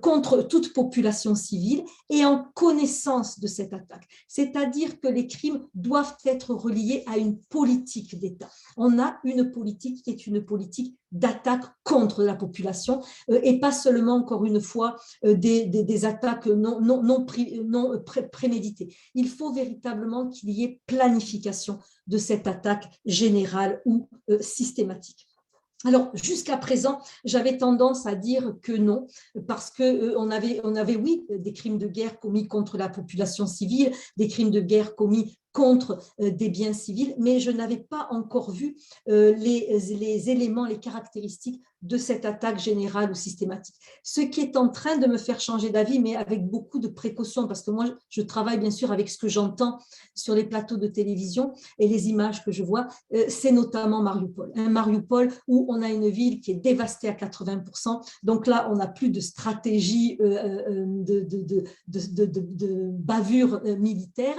Contre toute population civile et en connaissance de cette attaque. C'est-à-dire que les crimes doivent être reliés à une politique d'État. On a une politique qui est une politique d'attaque contre la population et pas seulement, encore une fois, des attaques non préméditées. Il faut véritablement qu'il y ait planification de cette attaque générale ou systématique. Alors, jusqu'à présent, j'avais tendance à dire que non, parce qu'on avait, oui, des crimes de guerre commis contre la population civile, des crimes de guerre commis contre des biens civils, mais je n'avais pas encore vu les éléments, les caractéristiques de cette attaque générale ou systématique. Ce qui est en train de me faire changer d'avis, mais avec beaucoup de précautions, parce que moi, je travaille bien sûr avec ce que j'entends sur les plateaux de télévision et les images que je vois, c'est notamment Mariupol. Mariupol, où on a une ville qui est dévastée à 80%, donc là, on n'a plus de stratégie de bavure militaire,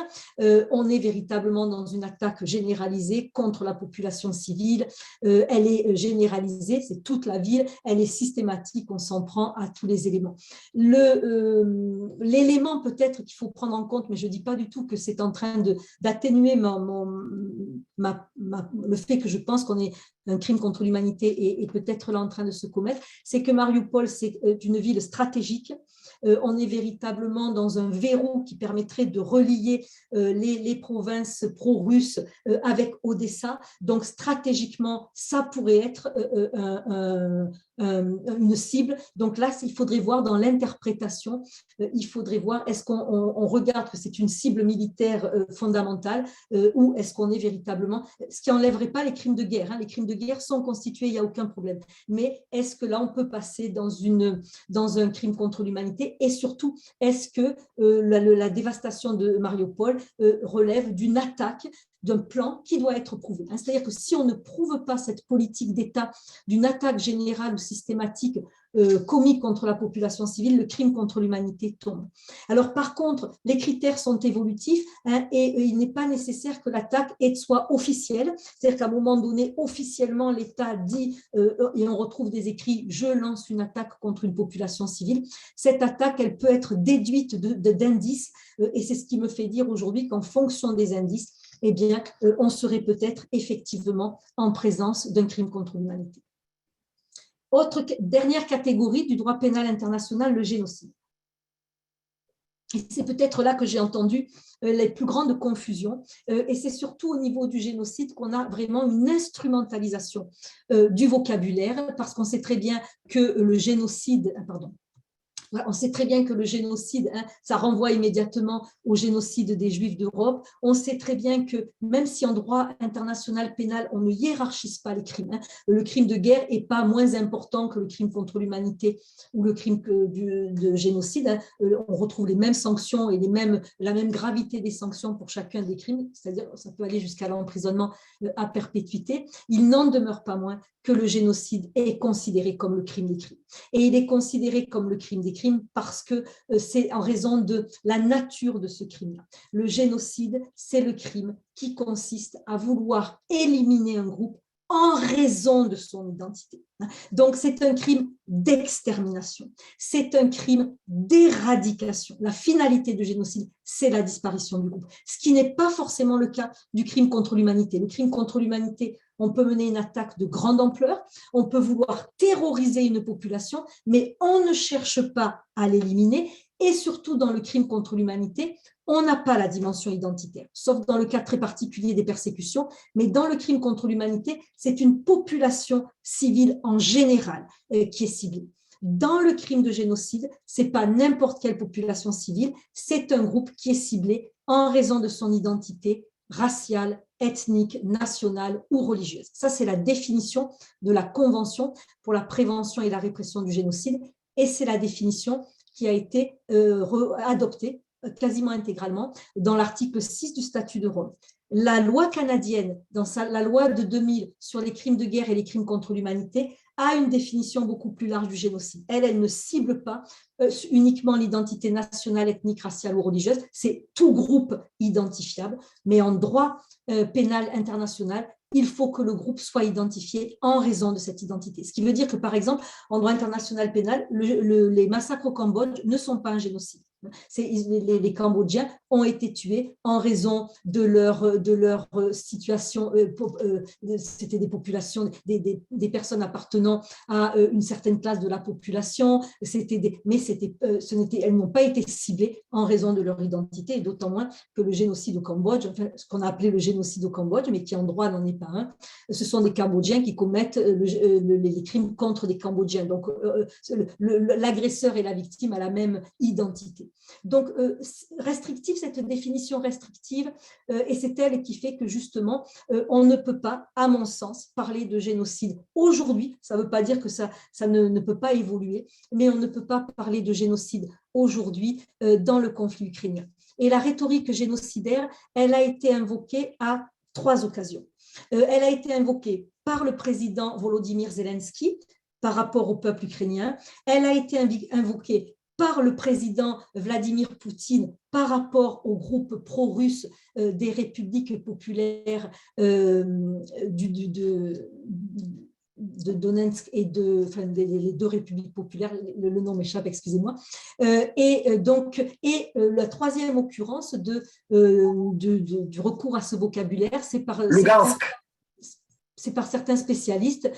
on est véritablement dans une attaque généralisée contre la population civile, elle est généralisée, c'est toute la ville, elle est systématique, on s'en prend à tous les éléments. L'élément peut-être qu'il faut prendre en compte, mais je ne dis pas du tout que c'est en train d'atténuer le fait que je pense qu'on est un crime contre l'humanité et peut-être là en train de se commettre, c'est que Mariupol, c'est une ville stratégique. On est véritablement dans un verrou qui permettrait de relier les provinces pro-russes avec Odessa. Donc, stratégiquement, ça pourrait être une cible. Donc là, il faudrait voir dans l'interprétation, il faudrait voir est-ce qu'on regarde que c'est une cible militaire fondamentale ou est-ce qu'on est véritablement, ce qui n'enlèverait pas les crimes de guerre. Les crimes de guerre sont constitués, il n'y a aucun problème. Mais est-ce que là, on peut passer dans un crime contre l'humanité et surtout, est-ce que la dévastation de Mariupol relève d'une attaque, d'un plan qui doit être prouvé. C'est-à-dire que si on ne prouve pas cette politique d'État d'une attaque générale ou systématique commis contre la population civile, le crime contre l'humanité tombe. Alors par contre, les critères sont évolutifs et il n'est pas nécessaire que l'attaque soit officielle, c'est-à-dire qu'à un moment donné, officiellement, l'État dit, et on retrouve des écrits, je lance une attaque contre une population civile. Cette attaque, elle peut être déduite d'indices et c'est ce qui me fait dire aujourd'hui qu'en fonction des indices, eh bien, on serait peut-être effectivement en présence d'un crime contre l'humanité. Dernière catégorie du droit pénal international, le génocide. Et c'est peut-être là que j'ai entendu les plus grandes confusions. Et c'est surtout au niveau du génocide qu'on a vraiment une instrumentalisation du vocabulaire, parce qu'on sait très bien que le génocide, on sait très bien que le génocide, ça renvoie immédiatement au génocide des Juifs d'Europe. On sait très bien que même si en droit international pénal, on ne hiérarchise pas les crimes, le crime de guerre n'est pas moins important que le crime contre l'humanité ou le crime de génocide. On retrouve les mêmes sanctions et la même gravité des sanctions pour chacun des crimes, c'est-à-dire ça peut aller jusqu'à l'emprisonnement à perpétuité. Il n'en demeure pas moins que le génocide est considéré comme le crime des crimes. Et il est considéré comme le crime des crimes parce que c'est en raison de la nature de ce crime-là. Le génocide, c'est le crime qui consiste à vouloir éliminer un groupe en raison de son identité. Donc, c'est un crime d'extermination, c'est un crime d'éradication. La finalité du génocide, c'est la disparition du groupe, ce qui n'est pas forcément le cas du crime contre l'humanité. Le crime contre l'humanité, on peut mener une attaque de grande ampleur, on peut vouloir terroriser une population, mais on ne cherche pas à l'éliminer. Et surtout, dans le crime contre l'humanité, on n'a pas la dimension identitaire, sauf dans le cas très particulier des persécutions, mais dans le crime contre l'humanité, c'est une population civile en général qui est ciblée. Dans le crime de génocide, ce n'est pas n'importe quelle population civile, c'est un groupe qui est ciblé en raison de son identité raciale, ethnique, nationale ou religieuse. Ça, c'est la définition de la Convention pour la prévention et la répression du génocide, et c'est la définition qui a été adoptée quasiment intégralement dans l'article 6 du statut de Rome. La loi canadienne, la loi de 2000 sur les crimes de guerre et les crimes contre l'humanité, a une définition beaucoup plus large du génocide. Elle ne cible pas uniquement l'identité nationale, ethnique, raciale ou religieuse, c'est tout groupe identifiable, mais en droit pénal international, il faut que le groupe soit identifié en raison de cette identité. Ce qui veut dire que, par exemple, en droit international pénal, les massacres au Cambodge ne sont pas un génocide. Les Cambodgiens ont été tués en raison de leur situation. C'était des populations, des personnes appartenant à une certaine classe de la population, elles n'ont pas été ciblées en raison de leur identité, et d'autant moins que le génocide au Cambodge, enfin, ce qu'on a appelé le génocide au Cambodge, mais qui en droit n'en est pas un, ce sont des Cambodgiens qui commettent les crimes contre des Cambodgiens. Donc, l'agresseur et la victime a la même identité. Donc, restrictive, cette définition restrictive, et c'est elle qui fait que justement, on ne peut pas, à mon sens, parler de génocide aujourd'hui. Ça ne veut pas dire que ça ne peut pas évoluer, mais on ne peut pas parler de génocide aujourd'hui dans le conflit ukrainien. Et la rhétorique génocidaire, elle a été invoquée à 3 occasions. Elle a été invoquée par le président Volodymyr Zelensky par rapport au peuple ukrainien. Elle a été invoquée par le président Vladimir Poutine par rapport au groupe pro-russe des républiques populaires de Donetsk et les 2 républiques populaires, le nom m'échappe, excusez-moi. Et la 3e occurrence du recours à ce vocabulaire, c'est par certains spécialistes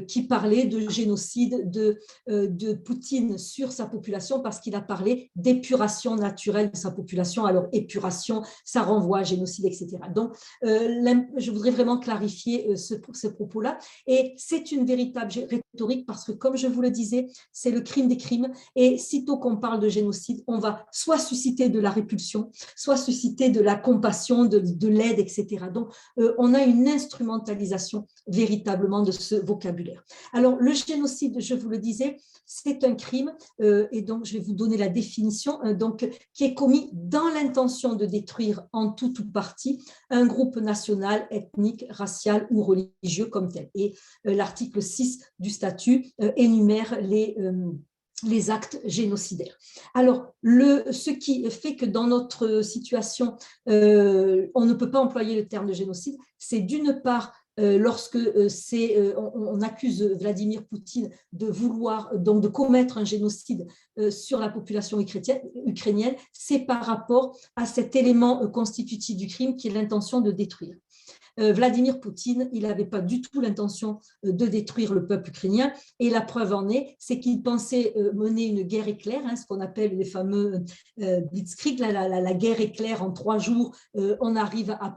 qui parlaient de génocide de Poutine sur sa population parce qu'il a parlé d'épuration naturelle de sa population. Alors, épuration, ça renvoie à génocide, etc. Donc, je voudrais vraiment clarifier ce propos-là. Et c'est une véritable rhétorique parce que, comme je vous le disais, c'est le crime des crimes. Et sitôt qu'on parle de génocide, on va soit susciter de la répulsion, soit susciter de la compassion, de l'aide, etc. Donc, on a une instrumentalisation véritablement de ce vocabulaire. Alors, le génocide, je vous le disais, c'est un crime, et donc je vais vous donner la définition, qui est commis dans l'intention de détruire en tout ou partie un groupe national, ethnique, racial ou religieux comme tel. Et l'article 6 du statut énumère les actes génocidaires. Alors, ce qui fait que dans notre situation, on ne peut pas employer le terme de génocide, c'est d'une part lorsque on accuse Vladimir Poutine de vouloir donc de commettre un génocide sur la population ukrainienne, c'est par rapport à cet élément constitutif du crime qui est l'intention de détruire. Vladimir Poutine, il n'avait pas du tout l'intention de détruire le peuple ukrainien, et la preuve en est, c'est qu'il pensait mener une guerre éclair, ce qu'on appelle les fameux blitzkrieg, la guerre éclair en 3 jours, on arrive à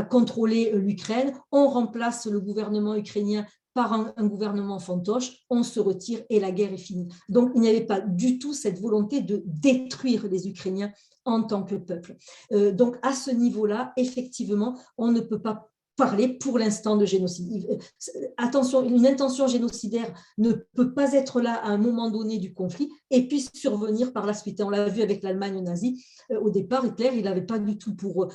contrôler l'Ukraine, on remplace le gouvernement ukrainien par un gouvernement fantoche, on se retire et la guerre est finie. Donc, il n'y avait pas du tout cette volonté de détruire les Ukrainiens en tant que peuple. Donc, à ce niveau-là, effectivement, on ne peut pas parler pour l'instant de génocide. Attention, une intention génocidaire ne peut pas être là à un moment donné du conflit et puis survenir par la suite. On l'a vu avec l'Allemagne nazie. Au départ, Hitler, il n'avait pas du tout pour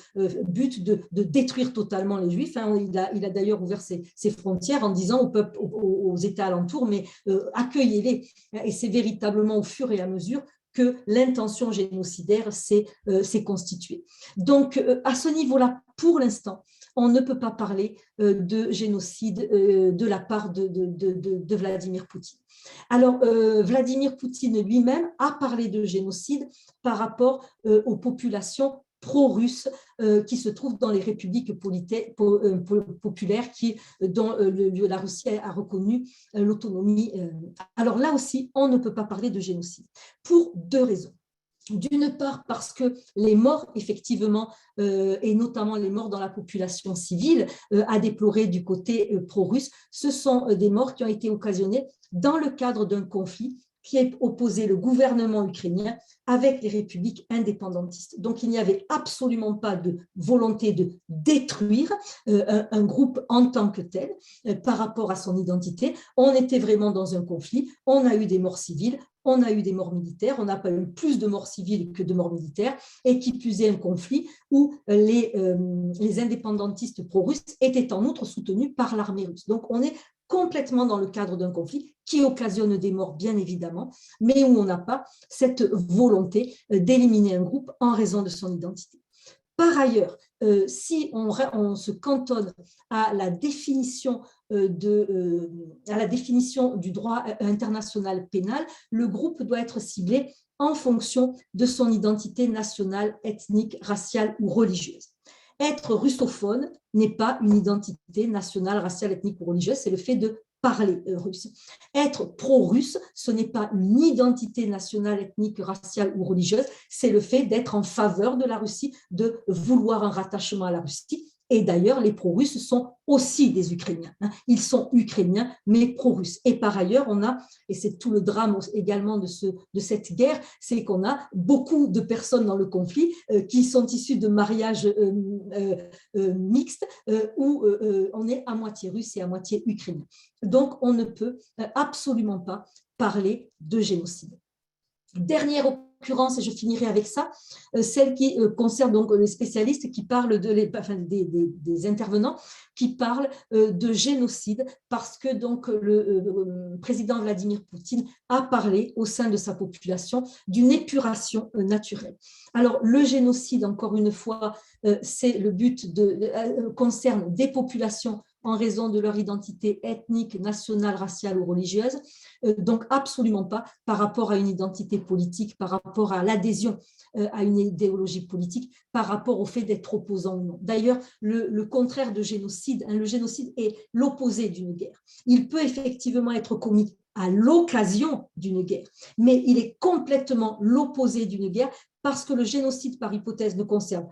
but de détruire totalement les Juifs. Il a d'ailleurs ouvert ses frontières en disant au peuple, aux États alentours, mais accueillez-les. Et c'est véritablement au fur et à mesure que l'intention génocidaire s'est constituée. Donc, à ce niveau-là, pour l'instant, on ne peut pas parler de génocide de la part de Vladimir Poutine. Alors, Vladimir Poutine lui-même a parlé de génocide par rapport aux populations pro-russes qui se trouvent dans les républiques populaires dont la Russie a reconnu l'autonomie. Alors là aussi, on ne peut pas parler de génocide pour deux raisons. D'une part, parce que les morts, effectivement, et notamment les morts dans la population civile, à déplorer du côté pro-russe, ce sont des morts qui ont été occasionnées dans le cadre d'un conflit qui a opposé le gouvernement ukrainien avec les républiques indépendantistes. Donc, il n'y avait absolument pas de volonté de détruire un groupe en tant que tel par rapport à son identité. On était vraiment dans un conflit, on a eu des morts civiles, on a eu des morts militaires, on n'a pas eu plus de morts civiles que de morts militaires, et qui plus est un conflit où les indépendantistes pro-russes étaient en outre soutenus par l'armée russe. Donc, on est complètement dans le cadre d'un conflit qui occasionne des morts, bien évidemment, mais où on n'a pas cette volonté d'éliminer un groupe en raison de son identité. Par ailleurs, si on se cantonne à la définition du droit international pénal, le groupe doit être ciblé en fonction de son identité nationale, ethnique, raciale ou religieuse. Être russophone n'est pas une identité nationale, raciale, ethnique ou religieuse, c'est le fait de parler russe. Être pro-russe, ce n'est pas une identité nationale, ethnique, raciale ou religieuse, c'est le fait d'être en faveur de la Russie, de vouloir un rattachement à la Russie. Et d'ailleurs, les pro-russes sont aussi des Ukrainiens. Ils sont ukrainiens, mais pro-russes. Et par ailleurs, on a, et c'est tout le drame également de cette guerre, c'est qu'on a beaucoup de personnes dans le conflit qui sont issues de mariages mixtes où on est à moitié russe et à moitié ukrainien. Donc, on ne peut absolument pas parler de génocide. Dernière occurrence, et je finirai avec ça, celle qui concerne donc les spécialistes qui parlent des intervenants qui parlent de génocide parce que donc le président Vladimir Poutine a parlé au sein de sa population d'une épuration naturelle. Alors le génocide, encore une fois, c'est le but concerne des populations en raison de leur identité ethnique, nationale, raciale ou religieuse, donc absolument pas par rapport à une identité politique, par rapport à l'adhésion à une idéologie politique, par rapport au fait d'être opposant ou non. D'ailleurs, le contraire de génocide, le génocide est l'opposé d'une guerre. Il peut effectivement être commis à l'occasion d'une guerre, mais il est complètement l'opposé d'une guerre parce que le génocide, par hypothèse, ne concerne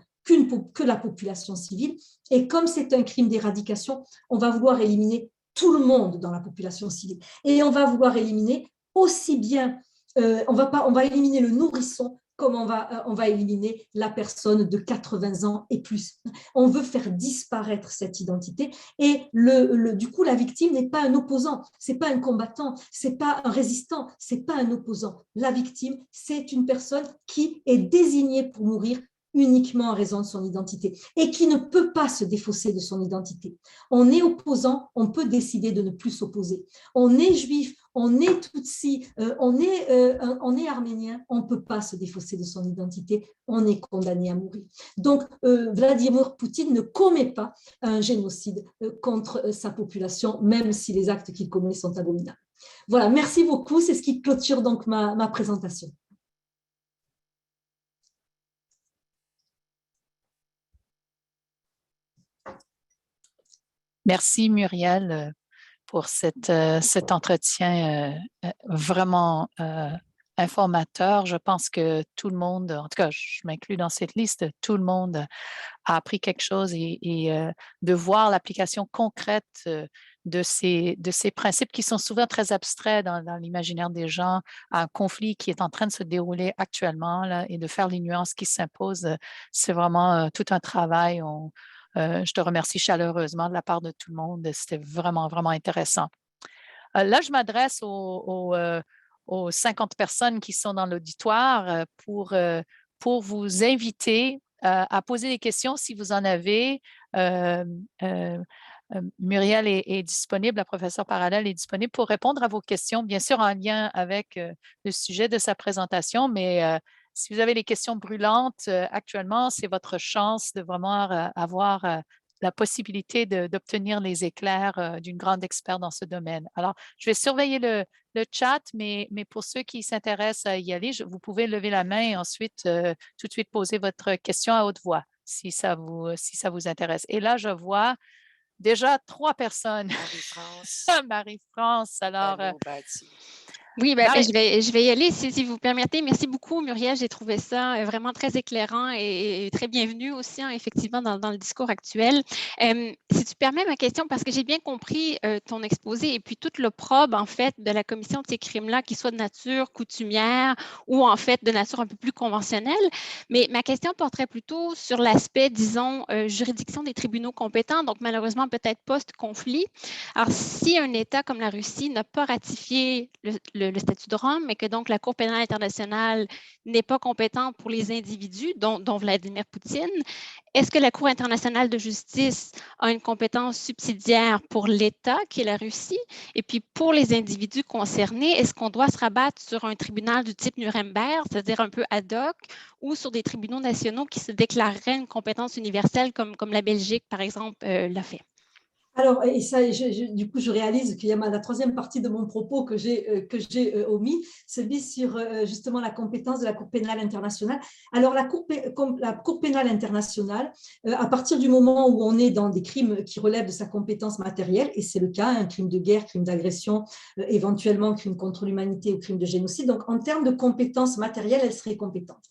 que la population civile. Et comme c'est un crime d'éradication, on va vouloir éliminer tout le monde dans la population civile. Et on va vouloir éliminer aussi bien, on va éliminer le nourrisson comme on va éliminer la personne de 80 ans et plus. On veut faire disparaître cette identité et du coup, la victime n'est pas un opposant, c'est pas un combattant, c'est pas un résistant, c'est pas un opposant. La victime, c'est une personne qui est désignée pour mourir uniquement en raison de son identité et qui ne peut pas se défausser de son identité. On est opposant, on peut décider de ne plus s'opposer. On est juif, on est tutsi, on est arménien, on ne peut pas se défausser de son identité, on est condamné à mourir. Donc, Vladimir Poutine ne commet pas un génocide contre sa population, même si les actes qu'il commet sont abominables. Voilà, merci beaucoup, c'est ce qui clôture donc ma présentation. Merci Muriel pour cet entretien vraiment informateur. Je pense que tout le monde, en tout cas, je m'inclus dans cette liste, tout le monde a appris quelque chose et de voir l'application concrète de ces principes qui sont souvent très abstraits dans l'imaginaire des gens, à un conflit qui est en train de se dérouler actuellement là, et de faire les nuances qui s'imposent. C'est vraiment tout un travail. Je te remercie chaleureusement de la part de tout le monde. C'était vraiment, vraiment intéressant. Là, je m'adresse aux 50 personnes qui sont dans l'auditoire pour vous inviter à poser des questions si vous en avez. Muriel est disponible, la professeure Parallèle est disponible pour répondre à vos questions, bien sûr en lien avec le sujet de sa présentation, mais si vous avez des questions brûlantes actuellement, c'est votre chance de vraiment avoir la possibilité d'obtenir les éclairs d'une grande experte dans ce domaine. Alors, je vais surveiller le chat, mais pour ceux qui s'intéressent à y aller, vous pouvez lever la main et ensuite tout de suite poser votre question à haute voix si ça vous intéresse. Et là, je vois déjà 3 personnes. Marie-France. Marie-France, alors... Allô, Bâti. Oui, je vais y aller si vous permettez. Merci beaucoup, Muriel. J'ai trouvé ça vraiment très éclairant et très bienvenu aussi, hein, effectivement, dans le discours actuel. Si tu permets ma question, parce que j'ai bien compris ton exposé et puis toute l'opprobre, en fait, de la commission de ces crimes-là, qui soit de nature coutumière ou, en fait, de nature un peu plus conventionnelle. Mais ma question porterait plutôt sur l'aspect, disons, juridiction des tribunaux compétents, donc malheureusement peut-être post-conflit. Alors, si un État comme la Russie n'a pas ratifié le statut de Rome, mais que donc la Cour pénale internationale n'est pas compétente pour les individus, dont Vladimir Poutine, est-ce que la Cour internationale de justice a une compétence subsidiaire pour l'État, qui est la Russie? Et puis, pour les individus concernés, est-ce qu'on doit se rabattre sur un tribunal du type Nuremberg, c'est-à-dire un peu ad hoc, ou sur des tribunaux nationaux qui se déclareraient une compétence universelle, comme la Belgique, par exemple, l'a fait? Alors, et ça, du coup, je réalise qu'il y a la troisième partie de mon propos que j'ai omis, celui sur justement la compétence de la Cour pénale internationale. Alors, la Cour pénale internationale, à partir du moment où on est dans des crimes qui relèvent de sa compétence matérielle, et c'est le cas, un crime de guerre, crime d'agression, éventuellement crime contre l'humanité ou crime de génocide, donc en termes de compétence matérielle, elle serait compétente.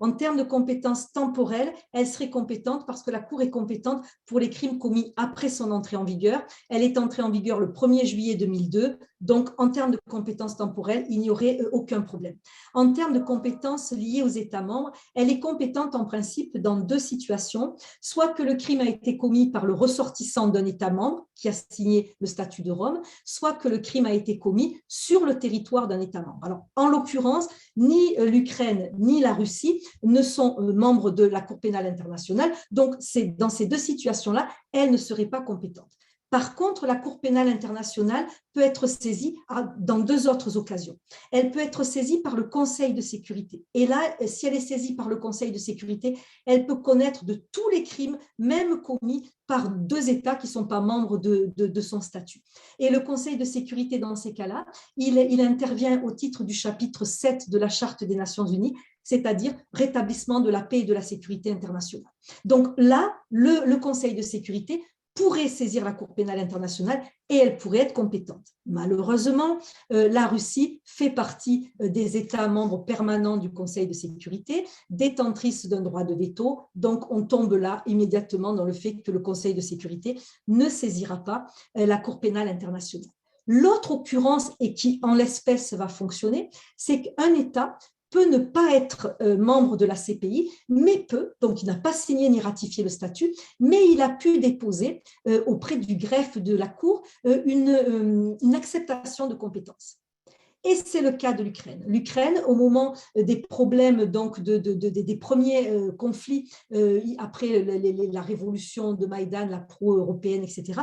En termes de compétences temporelles, elle serait compétente parce que la Cour est compétente pour les crimes commis après son entrée en vigueur. Elle est entrée en vigueur le 1er juillet 2002, donc en termes de compétences temporelles, il n'y aurait aucun problème. En termes de compétences liées aux États membres, elle est compétente en principe dans 2 situations, soit que le crime a été commis par le ressortissant d'un État membre qui a signé le statut de Rome, soit que le crime a été commis sur le territoire d'un État membre. Alors, en l'occurrence, ni l'Ukraine ni la Russie ne sont membres de la Cour pénale internationale. Donc, dans ces 2 situations-là, elle ne serait pas compétente. Par contre, la Cour pénale internationale peut être saisie dans 2 autres occasions. Elle peut être saisie par le Conseil de sécurité. Et là, si elle est saisie par le Conseil de sécurité, elle peut connaître de tous les crimes, même commis par 2 États qui ne sont pas membres de son statut. Et le Conseil de sécurité, dans ces cas-là, il intervient au titre du chapitre 7 de la Charte des Nations Unies, c'est-à-dire rétablissement de la paix et de la sécurité internationale. Donc là, le Conseil de sécurité pourrait saisir la Cour pénale internationale et elle pourrait être compétente. Malheureusement, la Russie fait partie des États membres permanents du Conseil de sécurité, détentrice d'un droit de veto, donc on tombe là immédiatement dans le fait que le Conseil de sécurité ne saisira pas la Cour pénale internationale. L'autre occurrence, et qui en l'espèce va fonctionner, c'est qu'un État peut ne pas être membre de la CPI, mais donc il n'a pas signé ni ratifié le statut, mais il a pu déposer auprès du greffe de la Cour une acceptation de compétence. Et c'est le cas de l'Ukraine. L'Ukraine, au moment des problèmes donc des premiers conflits après la révolution de Maïdan, la pro-européenne, etc.,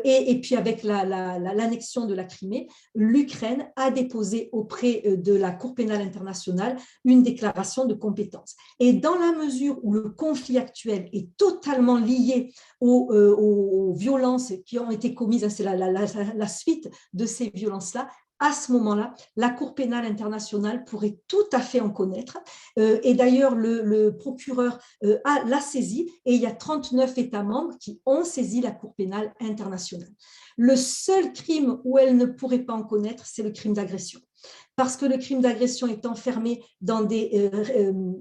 et puis avec l'annexion de la Crimée, l'Ukraine a déposé auprès de la Cour pénale internationale une déclaration de compétence. Et dans la mesure où le conflit actuel est totalement lié aux violences qui ont été commises, c'est la suite de ces violences-là, à ce moment-là, la Cour pénale internationale pourrait tout à fait en connaître. Et d'ailleurs, le procureur l'a saisi et il y a 39 États membres qui ont saisi la Cour pénale internationale. Le seul crime où elle ne pourrait pas en connaître, c'est le crime d'agression. Parce que le crime d'agression est enfermé dans des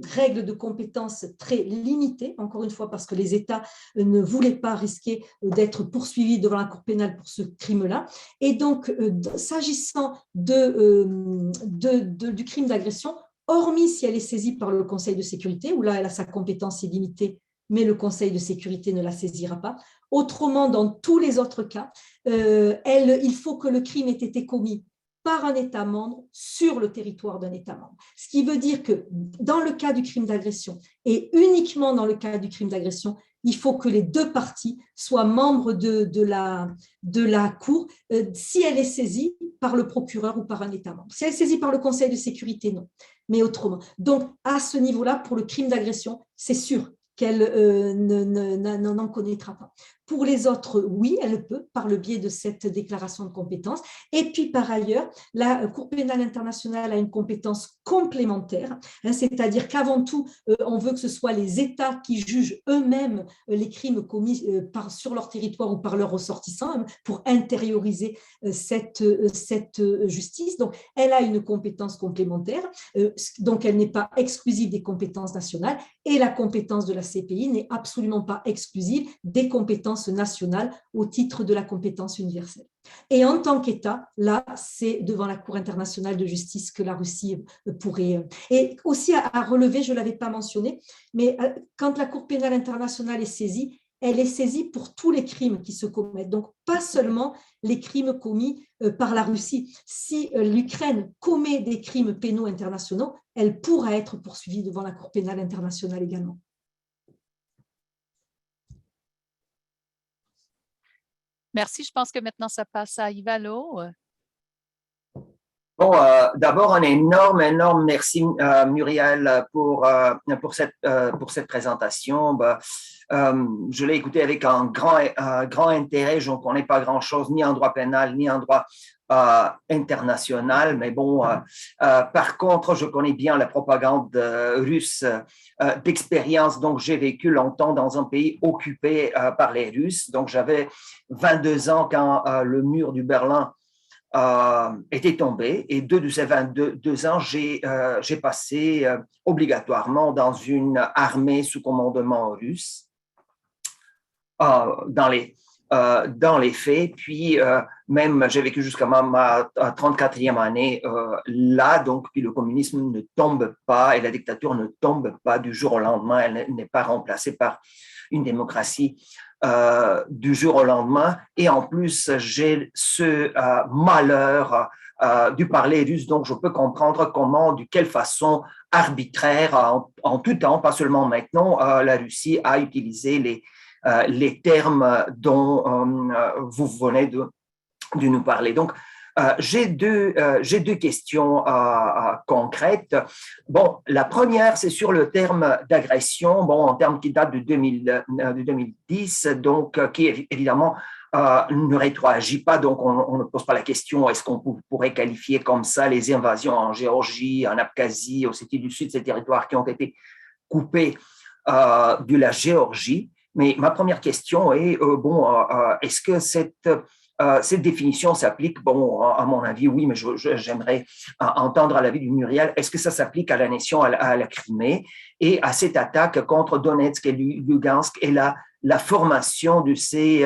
règles de compétences très limitées, encore une fois parce que les États ne voulaient pas risquer d'être poursuivis devant la Cour pénale pour ce crime-là. Et donc, s'agissant du crime d'agression, hormis si elle est saisie par le Conseil de sécurité, où là, elle a sa compétence illimitée, mais le Conseil de sécurité ne la saisira pas. Autrement, dans tous les autres cas, il faut que le crime ait été commis par un État membre sur le territoire d'un État membre. Ce qui veut dire que dans le cas du crime d'agression, et uniquement dans le cas du crime d'agression, il faut que les 2 parties soient membres de la Cour si elle est saisie par le procureur ou par un État membre. Si elle est saisie par le Conseil de sécurité, non, mais autrement. Donc, à ce niveau-là, pour le crime d'agression, c'est sûr qu'elle n'en connaîtra pas. Pour les autres, oui, elle peut, par le biais de cette déclaration de compétences. Et puis, par ailleurs, la Cour pénale internationale a une compétence complémentaire, hein, c'est-à-dire qu'avant tout, on veut que ce soit les États qui jugent eux-mêmes les crimes commis sur leur territoire ou par leurs ressortissants, hein, pour intérioriser cette justice. Donc, elle a une compétence complémentaire, donc elle n'est pas exclusive des compétences nationales, et la compétence de la CPI n'est absolument pas exclusive des compétences nationales au titre de la compétence universelle. Et en tant qu'État, là, c'est devant la Cour internationale de justice que la Russie pourrait… Et aussi à relever, je ne l'avais pas mentionné, mais quand la Cour pénale internationale est saisie, elle est saisie pour tous les crimes qui se commettent, donc pas seulement les crimes commis par la Russie. Si l'Ukraine commet des crimes pénaux internationaux, elle pourra être poursuivie devant la Cour pénale internationale également. Merci. Je pense que maintenant, ça passe à Ivalo. Bon, d'abord, un énorme merci, Muriel, pour cette présentation. Je l'ai écouté avec un grand intérêt. Je ne connais pas grand-chose, ni en droit pénal, ni en droit international. Mais bon, par contre, je connais bien la propagande russe d'expérience. Donc, j'ai vécu longtemps dans un pays occupé par les Russes. Donc, j'avais 22 ans quand le mur du Berlin était tombé, et deux de ces 22 ans, j'ai passé obligatoirement dans une armée sous commandement russe, dans les faits, puis même j'ai vécu jusqu'à ma 34e année là, donc puis le communisme ne tombe pas et la dictature ne tombe pas du jour au lendemain, elle n'est pas remplacée par une démocratie du jour au lendemain. Et en plus, j'ai ce malheur du parler russe, donc je peux comprendre comment, de quelle façon arbitraire, en tout temps, pas seulement maintenant, la Russie a utilisé les termes dont vous venez de nous parler. Donc, j'ai deux questions concrètes. Bon, la première, c'est sur le terme d'agression, bon, en termes qui datent de 2010, donc qui évidemment ne rétroagit pas, donc on ne pose pas la question est-ce qu'on pourrait qualifier comme ça les invasions en Géorgie, en Abkhazie, Ossétie du Sud, ces territoires qui ont été coupés de la Géorgie. Mais ma première question est, est-ce que cette définition s'applique, bon, à mon avis, oui, mais j'aimerais entendre l'avis du Muriel. Est-ce que ça s'applique à l'annexion à la Crimée et à cette attaque contre Donetsk et Lugansk et la formation de ces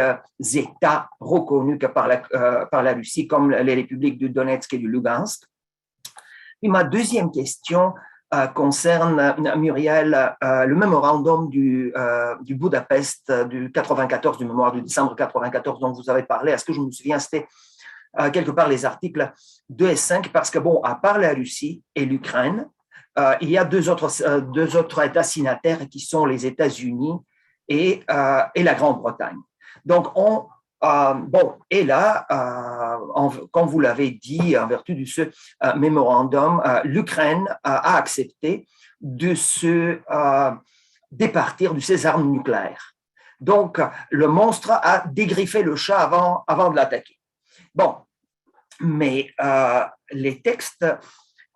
États reconnus par la Russie comme les républiques de Donetsk et de Lugansk? Et ma deuxième question concerne, Muriel, le mémorandum du Budapest du 94, du mémoire du décembre 94 dont vous avez parlé. Est-ce que je me souviens, c'était quelque part les articles 2 et 5, parce que, bon, à part la Russie et l'Ukraine, il y a deux autres États signataires qui sont les États-Unis et la Grande-Bretagne. Donc, et là, comme vous l'avez dit, en vertu de ce mémorandum, l'Ukraine a accepté de se départir de ses armes nucléaires. Donc, le monstre a dégriffé le chat avant de l'attaquer. Bon, mais les textes,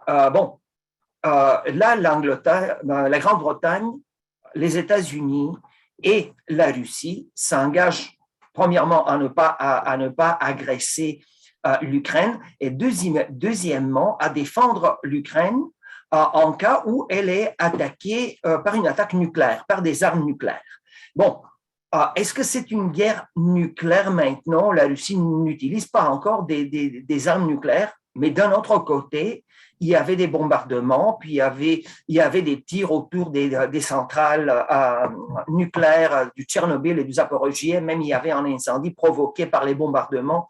là, l'Angleterre, la Grande-Bretagne, les États-Unis et la Russie s'engagent premièrement à ne pas agresser l'Ukraine et deuxièmement à défendre l'Ukraine en cas où elle est attaquée par une attaque nucléaire, par des armes nucléaires. Bon, est-ce que c'est une guerre nucléaire maintenant? La Russie n'utilise pas encore des armes nucléaires, mais d'un autre côté, il y avait des bombardements, puis il y avait des tirs autour des centrales nucléaires du Tchernobyl et du Zaporozhye. Même il y avait un incendie provoqué par les bombardements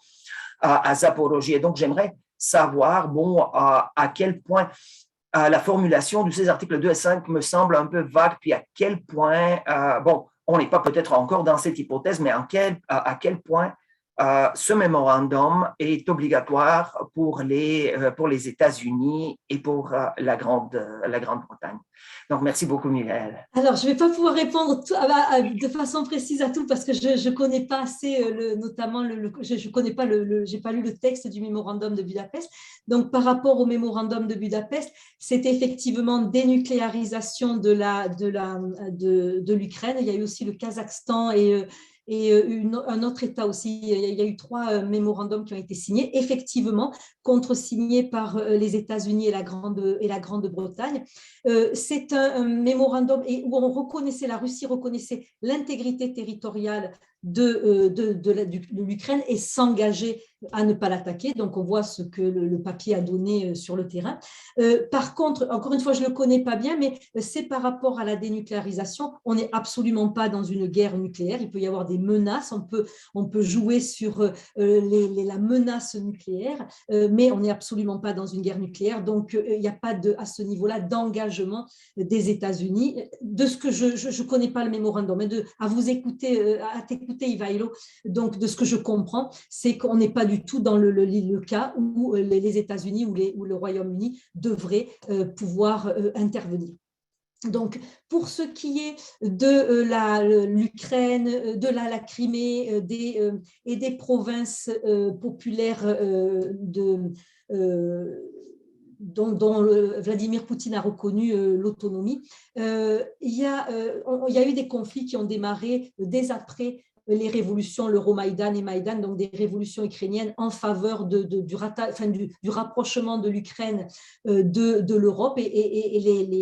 à Zaporozhye. Donc, j'aimerais savoir, bon, à quel point la formulation de ces articles 2 et 5 me semble un peu vague, puis à quel point, bon, on n'est pas peut-être encore dans cette hypothèse, mais à quel point ce mémorandum est obligatoire pour les États-Unis et pour la Grande-Bretagne. Donc, merci beaucoup, Muriel. Alors, je ne vais pas pouvoir répondre de façon précise à tout parce que je ne connais pas assez, notamment, je connais pas j'ai pas lu le texte du mémorandum de Budapest. Donc, par rapport au mémorandum de Budapest, c'est effectivement dénucléarisation de l'Ukraine. Il y a eu aussi le Kazakhstan et un autre État aussi. Il y a eu 3 mémorandums qui ont été signés, effectivement, contresignés par les États-Unis et la Grande-Bretagne. C'est un mémorandum où la Russie reconnaissait l'intégrité territoriale de l'Ukraine et s'engageait à ne pas l'attaquer. Donc, on voit ce que le papier a donné sur le terrain. Par contre, encore une fois, je ne le connais pas bien, mais c'est par rapport à la dénucléarisation. On n'est absolument pas dans une guerre nucléaire. Il peut y avoir des menaces. On peut jouer sur la menace nucléaire, mais on n'est absolument pas dans une guerre nucléaire. Donc, il n'y a pas à ce niveau-là d'engagement des États-Unis. De ce que je ne connais pas le mémorandum, mais à vous écouter, à t'écouter, Ivailo, donc de ce que je comprends, c'est qu'on n'est pas du tout dans le cas où les États-Unis ou le Royaume-Uni devraient pouvoir intervenir. Donc, pour ce qui est de l'Ukraine, de la Crimée et des provinces populaires dont Vladimir Poutine a reconnu l'autonomie, il y a eu des conflits qui ont démarré dès après les révolutions, l'Euromaïdan et Maïdan, donc des révolutions ukrainiennes en faveur du rapprochement de l'Ukraine de l'Europe et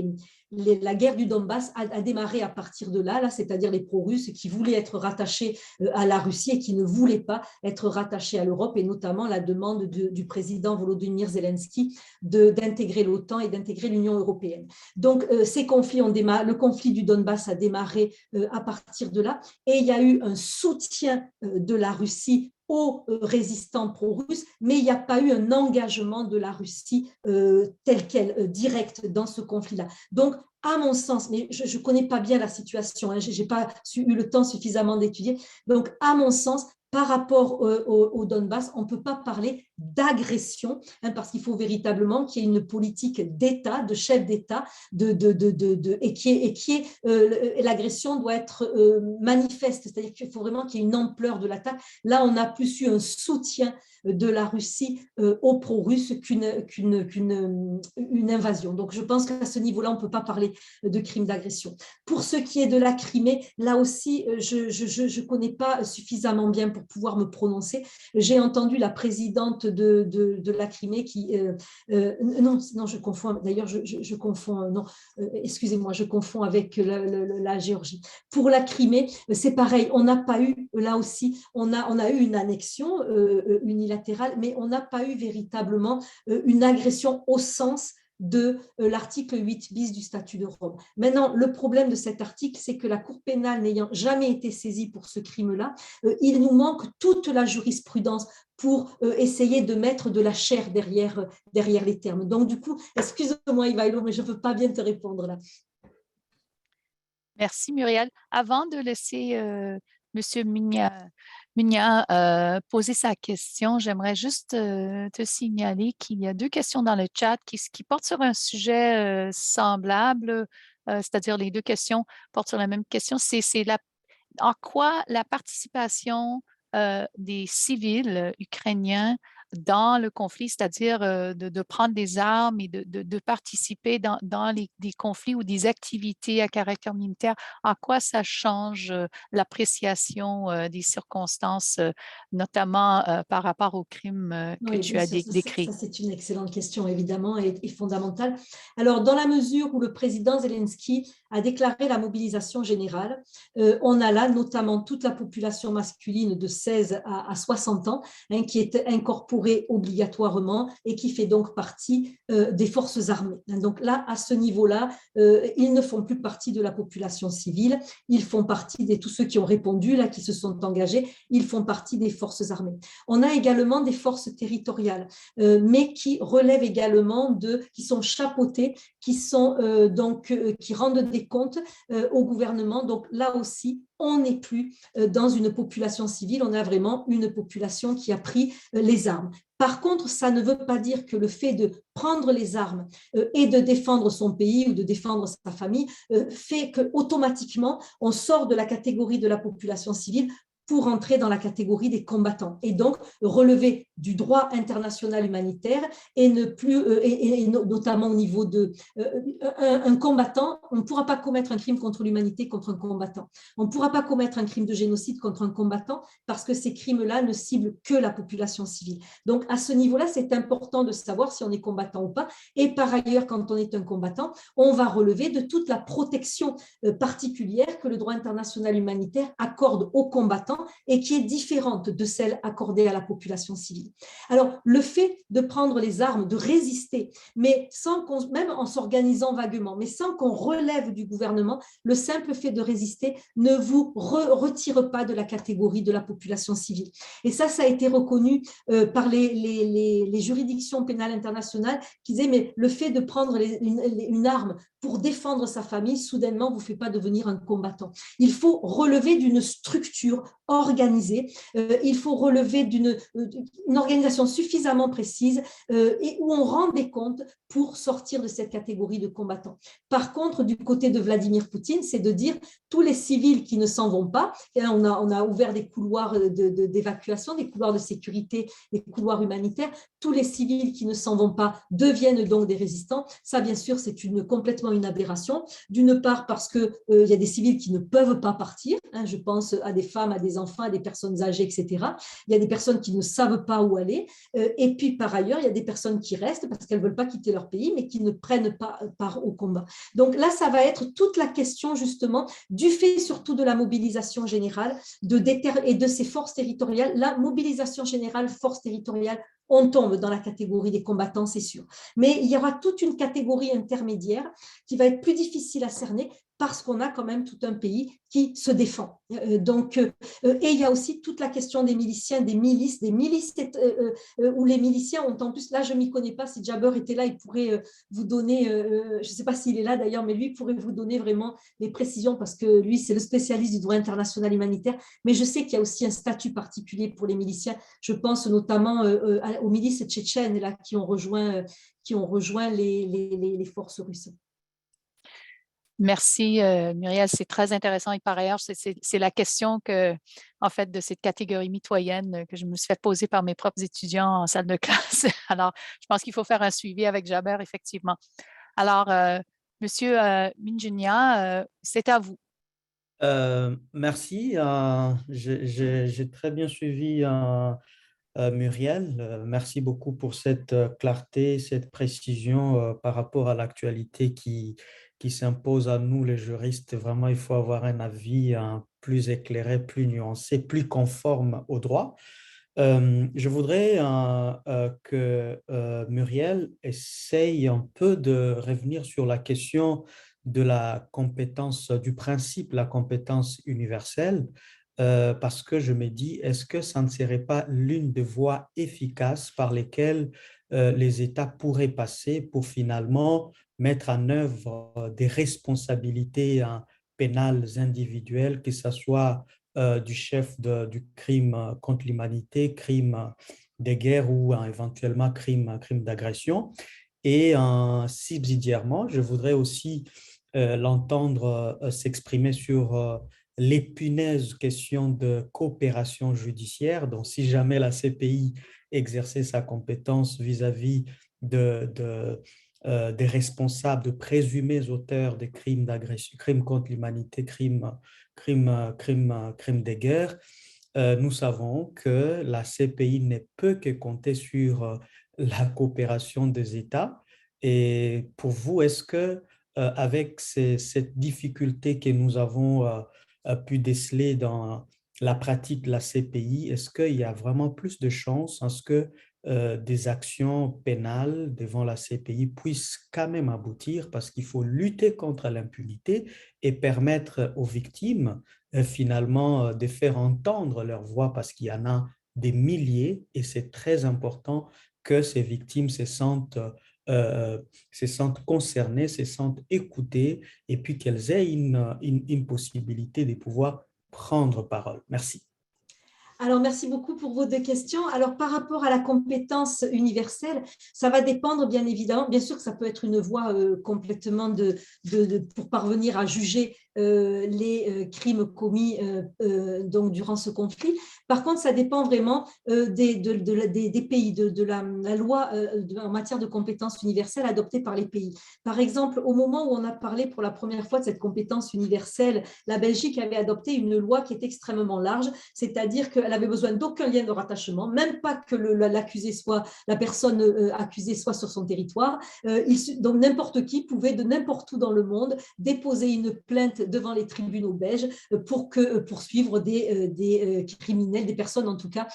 la guerre du Donbass a démarré à partir de là, c'est-à-dire les pro-russes qui voulaient être rattachés à la Russie et qui ne voulaient pas être rattachés à l'Europe, et notamment la demande du président Volodymyr Zelensky d'intégrer l'OTAN et d'intégrer l'Union européenne. Donc, ces conflits le conflit du Donbass a démarré à partir de là, et il y a eu un soutien de la Russie aux résistants pro-russes, mais il n'y a pas eu un engagement de la Russie tel quel, direct dans ce conflit-là. Donc, à mon sens, mais je ne connais pas bien la situation, je n'ai pas eu le temps suffisamment d'étudier, donc à mon sens, par rapport au Donbass, on ne peut pas parler d'agression, parce qu'il faut véritablement qu'il y ait une politique d'État, de chef d'État, et l'agression doit être manifeste, c'est-à-dire qu'il faut vraiment qu'il y ait une ampleur de l'attaque. Là, on a plus eu un soutien de la Russie aux pro-russes qu'une invasion. Donc, je pense qu'à ce niveau-là, on ne peut pas parler de crime d'agression. Pour ce qui est de la Crimée, là aussi, je ne connais pas suffisamment bien pour pouvoir me prononcer. J'ai entendu la présidente de la Crimée qui… non, je confonds. D'ailleurs, je confonds… non, excusez-moi, je confonds avec la Géorgie. Pour la Crimée, c'est pareil. On n'a pas eu, là aussi, on a eu une annexion unilatérale, mais on n'a pas eu véritablement une agression au sens de l'article 8 bis du statut de Rome. Maintenant, le problème de cet article, c'est que la Cour pénale n'ayant jamais été saisie pour ce crime-là, il nous manque toute la jurisprudence pour essayer de mettre de la chair derrière les termes. Donc, du coup, excuse-moi, Ivailo, mais je ne peux pas bien te répondre là. Merci, Muriel. Avant de laisser M. Munia poser sa question, j'aimerais juste te signaler qu'il y a 2 questions dans le chat qui portent sur un sujet semblable, c'est-à-dire les 2 questions portent sur la même question. C'est en quoi la participation des civils ukrainiens dans le conflit, c'est-à-dire de prendre des armes et de participer dans des conflits ou des activités à caractère militaire, en quoi ça change l'appréciation des circonstances, notamment par rapport aux crimes que tu as décrits? Ça, c'est une excellente question, évidemment, et fondamentale. Alors, dans la mesure où le président Zelensky a déclaré la mobilisation générale, on a là notamment toute la population masculine de 16 à 60 ans qui est incorporée obligatoirement et qui fait donc partie des forces armées. Donc là, à ce niveau-là, ils ne font plus partie de la population civile, ils font partie de tous ceux qui ont répondu, là, qui se sont engagés, ils font partie des forces armées. On a également des forces territoriales, mais qui relèvent également qui sont chapeautées qui sont qui rendent des comptes au gouvernement. Donc là aussi, on n'est plus dans une population civile, on a vraiment une population qui a pris les armes. Par contre, ça ne veut pas dire que le fait de prendre les armes et de défendre son pays ou de défendre sa famille fait qu'automatiquement, on sort de la catégorie de la population civile pour entrer dans la catégorie des combattants et donc relever du droit international humanitaire et ne plus, et notamment au niveau de un combattant, on ne pourra pas commettre un crime contre l'humanité contre un combattant. On ne pourra pas commettre un crime de génocide contre un combattant parce que ces crimes-là ne ciblent que la population civile. Donc à ce niveau-là, c'est important de savoir si on est combattant ou pas. Et par ailleurs, quand on est un combattant, on va relever de toute la protection particulière que le droit international humanitaire accorde aux combattants et qui est différente de celle accordée à la population civile. Alors, le fait de prendre les armes, de résister, mais sans qu'on, même en s'organisant vaguement, mais sans qu'on relève du gouvernement, le simple fait de résister ne vous retire pas de la catégorie de la population civile. Et ça a été reconnu par les juridictions pénales internationales qui disaient, mais le fait de prendre une arme pour défendre sa famille, soudainement, ne vous fait pas devenir un combattant. Il faut relever d'une structure organisée, il faut relever d'une organisation suffisamment précise et où on rend des comptes pour sortir de cette catégorie de combattants. Par contre, du côté de Vladimir Poutine, c'est de dire tous les civils qui ne s'en vont pas, et là, on a ouvert des couloirs d'évacuation, des couloirs de sécurité, des couloirs humanitaires, tous les civils qui ne s'en vont pas deviennent donc des résistants. Ça, bien sûr, c'est complètement une aberration. D'une part, parce qu'il y a des civils qui ne peuvent pas partir, hein, je pense à des femmes, à des enfants, à des personnes âgées, etc. Il y a des personnes qui ne savent pas où aller. Et puis, par ailleurs, il y a des personnes qui restent parce qu'elles ne veulent pas quitter leur pays, mais qui ne prennent pas part au combat. Donc là, ça va être toute la question, justement, du fait surtout de la mobilisation générale et de ces forces territoriales. La mobilisation générale, force territoriale, on tombe dans la catégorie des combattants, c'est sûr. Mais il y aura toute une catégorie intermédiaire qui va être plus difficile à cerner parce qu'on a quand même tout un pays qui se défend. Et il y a aussi toute la question des miliciens, des milices où les miliciens ont en plus, là je ne m'y connais pas, si Jabber était là, il pourrait vous donner, je ne sais pas s'il est là d'ailleurs, mais lui pourrait vous donner vraiment les précisions parce que lui c'est le spécialiste du droit international humanitaire, mais je sais qu'il y a aussi un statut particulier pour les miliciens, je pense notamment aux milices tchétchènes là, qui ont rejoint les forces russes. Merci, Muriel, c'est très intéressant. Et par ailleurs, c'est la question en fait, de cette catégorie mitoyenne que je me suis fait poser par mes propres étudiants en salle de classe. Alors, je pense qu'il faut faire un suivi avec Jabber, effectivement. Alors, Monsieur Minjinia, c'est à vous. Merci. J'ai très bien suivi Muriel. Merci beaucoup pour cette clarté, cette précision par rapport à l'actualité qui s'impose à nous, les juristes. Vraiment, il faut avoir un avis plus éclairé, plus nuancé, plus conforme au droit. Je voudrais que Muriel essaye un peu de revenir sur la question de la compétence, du principe, la compétence universelle, parce que je me dis, est-ce que ça ne serait pas l'une des voies efficaces par lesquelles les États pourraient passer pour finalement mettre en œuvre des responsabilités pénales individuelles, que ce soit du chef du crime contre l'humanité, crime de guerre ou éventuellement crime d'agression. Et subsidiairement, je voudrais aussi l'entendre s'exprimer sur l'épineuse question de coopération judiciaire. Donc, si jamais la CPI exerçait sa compétence vis-à-vis des responsables, de présumés auteurs des crimes d'agression, crimes contre l'humanité, crimes de guerre, nous savons que la CPI ne peut que compter sur la coopération des États. Et pour vous, est-ce que avec cette difficulté que nous avons pu déceler dans la pratique de la CPI, est-ce qu'il y a vraiment plus de chances à ce que des actions pénales devant la CPI puissent quand même aboutir, parce qu'il faut lutter contre l'impunité et permettre aux victimes finalement de faire entendre leur voix, parce qu'il y en a des milliers et c'est très important que ces victimes se sentent se sentent concernées, se sentent écoutées et puis qu'elles aient une possibilité de pouvoir prendre parole. Merci. Alors, merci beaucoup pour vos 2 questions. Alors, par rapport à la compétence universelle, ça va dépendre, bien évidemment. Bien sûr que ça peut être une voie complètement pour parvenir à juger les crimes commis donc durant ce conflit. Par contre, ça dépend vraiment des pays, de la loi en matière de compétence universelle adoptée par les pays. Par exemple, au moment où on a parlé pour la première fois de cette compétence universelle, la Belgique avait adopté une loi qui est extrêmement large, c'est-à-dire qu'elle avait besoin d'aucun lien de rattachement, même pas que la personne accusée soit sur son territoire. Donc n'importe qui pouvait de n'importe où dans le monde déposer une plainte devant les tribunaux belges pour poursuivre des criminels, des personnes en tout cas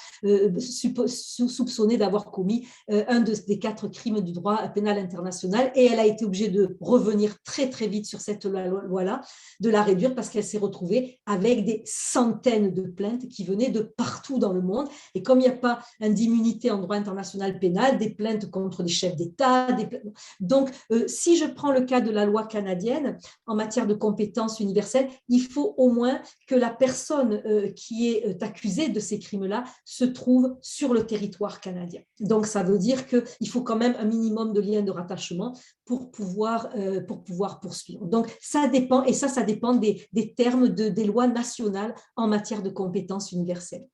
soupçonnées d'avoir commis un des 4 crimes du droit pénal international. Et elle a été obligée de revenir très très vite sur cette loi-là, de la réduire parce qu'elle s'est retrouvée avec des centaines de plaintes qui venaient de partout dans le monde. Et comme il n'y a pas d'immunité en droit international pénal, des plaintes contre des chefs d'État. Donc, si je prends le cas de la loi canadienne en matière de compétences universelles, il faut au moins que la personne qui est accusée de ces crimes-là se trouve sur le territoire canadien. Donc, ça veut dire qu'il faut quand même un minimum de lien de rattachement pour pouvoir poursuivre. Donc, ça dépend, et ça dépend des termes des lois nationales en matière de compétences universelles.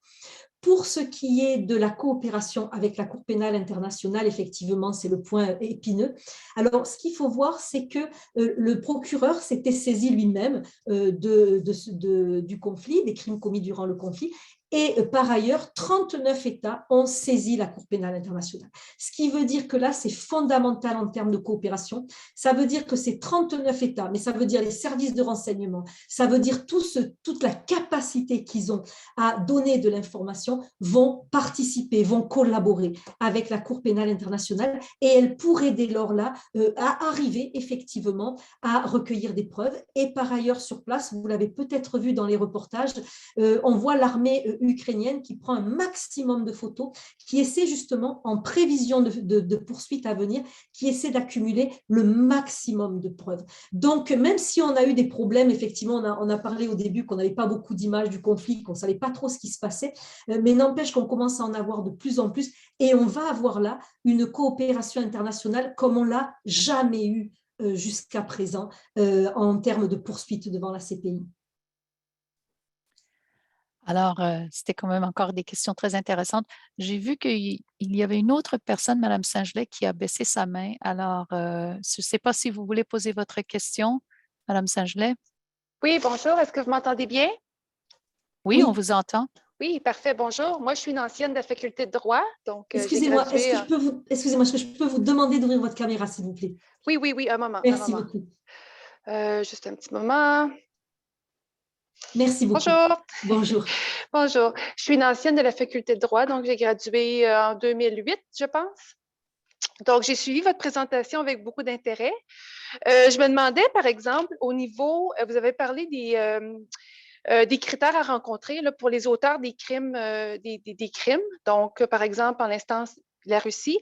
Pour ce qui est de la coopération avec la Cour pénale internationale, effectivement, c'est le point épineux. Alors, ce qu'il faut voir, c'est que le procureur s'était saisi lui-même du conflit, des crimes commis durant le conflit, et par ailleurs, 39 États ont saisi la Cour pénale internationale. Ce qui veut dire que là, c'est fondamental en termes de coopération. Ça veut dire que ces 39 États, mais ça veut dire les services de renseignement, ça veut dire toute la capacité qu'ils ont à donner de l'information, vont participer, vont collaborer avec la Cour pénale internationale et elle pourrait dès lors là arriver effectivement à recueillir des preuves. Et par ailleurs, sur place, vous l'avez peut-être vu dans les reportages, on voit l'armée ukrainienne qui prend un maximum de photos, qui essaie justement, en prévision de poursuites à venir, qui essaie d'accumuler le maximum de preuves. Donc, même si on a eu des problèmes, effectivement, on a parlé au début qu'on n'avait pas beaucoup d'images du conflit, qu'on ne savait pas trop ce qui se passait, mais n'empêche qu'on commence à en avoir de plus en plus et on va avoir là une coopération internationale comme on ne l'a jamais eu jusqu'à présent en termes de poursuites devant la CPI. Alors, c'était quand même encore des questions très intéressantes. J'ai vu qu'il y avait une autre personne, Mme Saint-Gelais, qui a baissé sa main. Alors, je ne sais pas si vous voulez poser votre question, Mme Saint-Gelais. Oui, bonjour. Est-ce que vous m'entendez bien? Oui, on vous entend. Oui, parfait. Bonjour. Moi, je suis une ancienne de la faculté de droit. Excusez-moi, est-ce que je peux vous demander d'ouvrir votre caméra, s'il vous plaît? Oui, un moment. Merci beaucoup. Juste un petit moment. Merci beaucoup. Bonjour. Bonjour. Je suis une ancienne de la faculté de droit, donc j'ai gradué en 2008, je pense. Donc, j'ai suivi votre présentation avec beaucoup d'intérêt. Je me demandais, par exemple, au niveau, vous avez parlé des critères à rencontrer là, pour les auteurs des crimes, des crimes. Donc, par exemple, en l'instance de la Russie.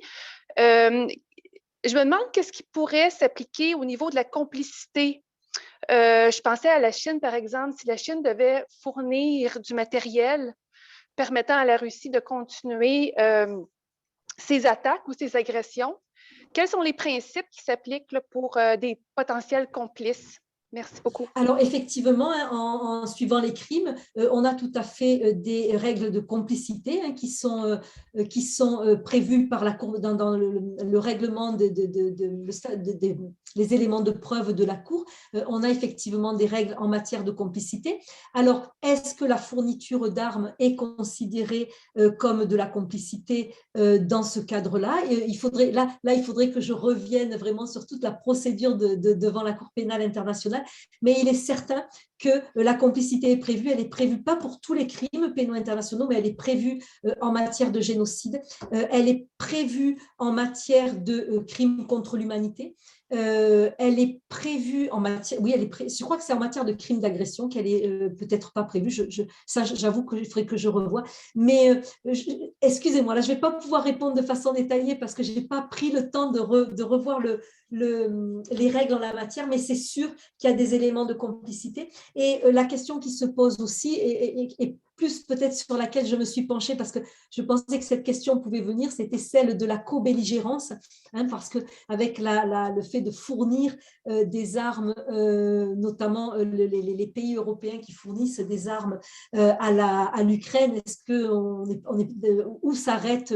Je me demande qu'est-ce qui pourrait s'appliquer au niveau de la complicité. Je pensais à la Chine, par exemple, si la Chine devait fournir du matériel permettant à la Russie de continuer ses attaques ou ses agressions, quels sont les principes qui s'appliquent là, pour des potentiels complices? Merci beaucoup. Alors, effectivement, en suivant les crimes, on a tout à fait des règles de complicité qui sont prévues par la Cour dans le règlement les éléments de preuve de la Cour. On a effectivement des règles en matière de complicité. Alors, est-ce que la fourniture d'armes est considérée comme de la complicité dans ce cadre-là? Il faudrait que je revienne vraiment sur toute la procédure devant la Cour pénale internationale. Mais il est certain que la complicité est prévue. Elle est prévue pas pour tous les crimes pénaux internationaux, mais elle est prévue en matière de génocide. Elle est prévue en matière de crimes contre l'humanité. elle est prévue en matière, oui, je crois que c'est en matière de crime d'agression qu'elle est peut-être pas prévue. Ça, j'avoue qu'il faudrait que je revoie. Mais excusez-moi, là, je ne vais pas pouvoir répondre de façon détaillée parce que je n'ai pas pris le temps de revoir les règles en la matière, mais c'est sûr qu'il y a des éléments de complicité. Et la question qui se pose aussi est plus peut-être sur laquelle je me suis penchée parce que je pensais que cette question pouvait venir, c'était celle de la co-belligérance, hein, parce qu'avec le fait de fournir des armes, notamment les pays européens qui fournissent des armes à l'Ukraine, est-ce que où s'arrête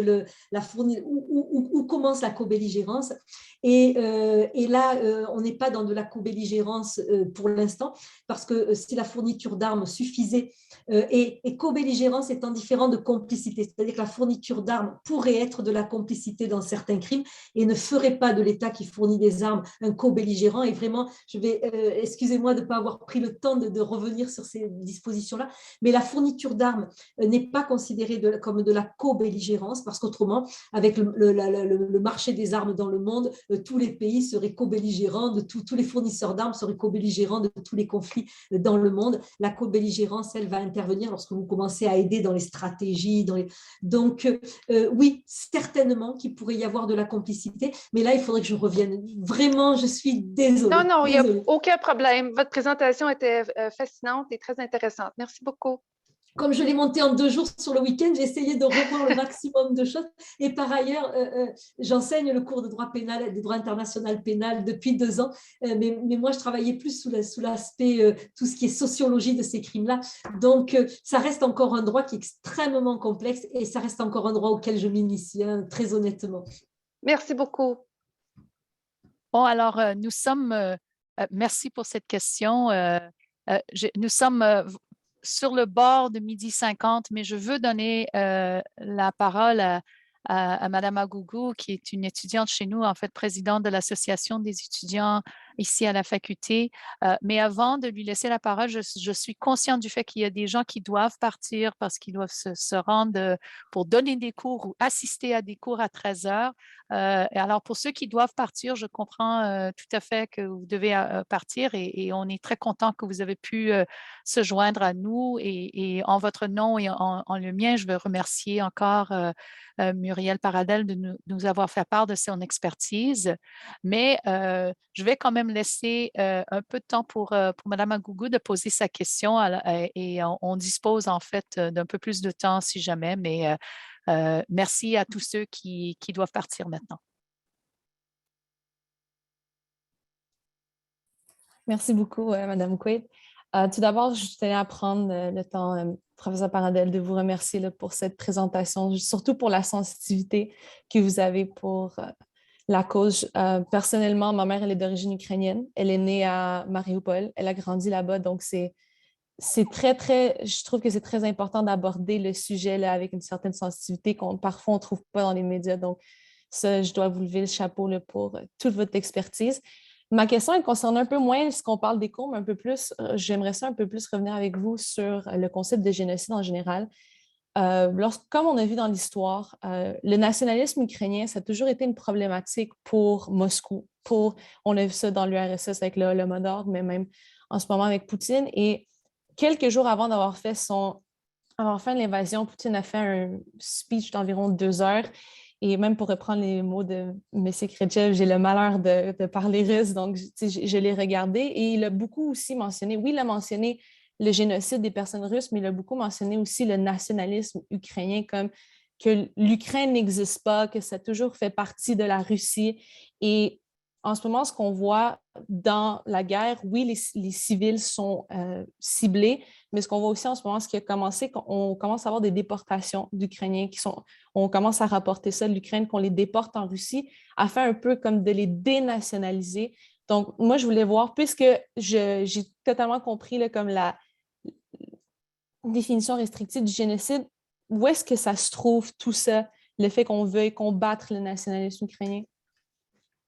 la fourniture, où commence la co-belligérance? Et là, on n'est pas dans de la co-belligérance pour l'instant, parce que si la fourniture d'armes suffisait, et co-belligérance étant différent de complicité, c'est-à-dire que la fourniture d'armes pourrait être de la complicité dans certains crimes et ne ferait pas de l'État qui fournit des armes un co-belligérant. Et vraiment, je vais, excusez-moi de ne pas avoir pris le temps de revenir sur ces dispositions-là, mais la fourniture d'armes n'est pas considérée comme de la co-belligérance, parce qu'autrement, avec le marché des armes dans le monde, tous les pays seraient co-belligérants, tous les fournisseurs d'armes seraient co-belligérants de tous les conflits dans le monde. La co-belligérance, elle va intervenir lorsque vous commencez à aider dans les stratégies. Donc, oui, certainement qu'il pourrait y avoir de la complicité, mais là, il faudrait que je revienne. Vraiment, je suis désolée. Non, il n'y a aucun problème. Votre présentation était fascinante et très intéressante. Merci beaucoup. Comme je l'ai monté en 2 jours sur le week-end, j'ai essayé de revoir le maximum de choses. Et par ailleurs, j'enseigne le cours de droit pénal, de droit international pénal depuis 2 ans. Mais moi, je travaillais plus sous l'aspect, tout ce qui est sociologie de ces crimes-là. Donc, ça reste encore un droit qui est extrêmement complexe et ça reste encore un droit auquel je m'initie, hein, très honnêtement. Merci beaucoup. Bon, alors, nous sommes, merci pour cette question. Nous sommes sur le bord de 12h50, mais je veux donner la parole à Madame Agougou, qui est une étudiante chez nous, en fait, présidente de l'Association des étudiants ici à la faculté. Mais avant de lui laisser la parole, je suis consciente du fait qu'il y a des gens qui doivent partir parce qu'ils doivent se rendre pour donner des cours ou assister à des cours à 13h. Alors, pour ceux qui doivent partir, je comprends tout à fait que vous devez partir et on est très content que vous avez pu se joindre à nous. Et en votre nom et en le mien, je veux remercier encore Muriel Paradel de nous avoir fait part de son expertise. Mais je vais quand même laisser un peu de temps pour Mme Agougou de poser sa question et on dispose en fait d'un peu plus de temps si jamais, mais merci à tous ceux qui doivent partir maintenant. Merci beaucoup, Mme Quaid. Tout d'abord, je tenais à prendre le temps, professeur Paradel, de vous remercier là, pour cette présentation, surtout pour la sensibilité que vous avez pour la cause. Personnellement, ma mère, elle est d'origine ukrainienne. Elle est née à Mariupol. Elle a grandi là-bas. Donc, je trouve que c'est très important d'aborder le sujet là, avec une certaine sensibilité qu'on parfois on ne trouve pas dans les médias. Donc, ça, je dois vous lever le chapeau là, pour toute votre expertise. Ma question, elle concerne un peu moins ce qu'on parle des cours, mais un peu plus, j'aimerais ça un peu plus revenir avec vous sur le concept de génocide en général. Comme on a vu dans l'histoire, le nationalisme ukrainien, ça a toujours été une problématique pour Moscou. On a vu ça dans l'URSS avec le Holodomor, mais même en ce moment avec Poutine. Et quelques jours avant d'avoir fait l'invasion, Poutine a fait un speech d'environ 2 heures. Et même pour reprendre les mots de M. Khrouchtchev, j'ai le malheur de parler russe, donc je l'ai regardé. Et il a beaucoup aussi mentionné, oui, il a mentionné le génocide des personnes russes, mais il a beaucoup mentionné aussi le nationalisme ukrainien, comme que l'Ukraine n'existe pas, que ça a toujours fait partie de la Russie. Et en ce moment, ce qu'on voit dans la guerre, oui, les civils sont ciblés, mais ce qu'on voit aussi en ce moment, c'est qu'on commence à avoir des déportations d'Ukrainiens on commence à rapporter ça de l'Ukraine, qu'on les déporte en Russie, afin un peu comme de les dénationaliser. Donc, moi, je voulais voir, puisque j'ai totalement compris là, comme la définition restrictive du génocide, où est-ce que ça se trouve tout ça, le fait qu'on veuille combattre le nationalisme ukrainien?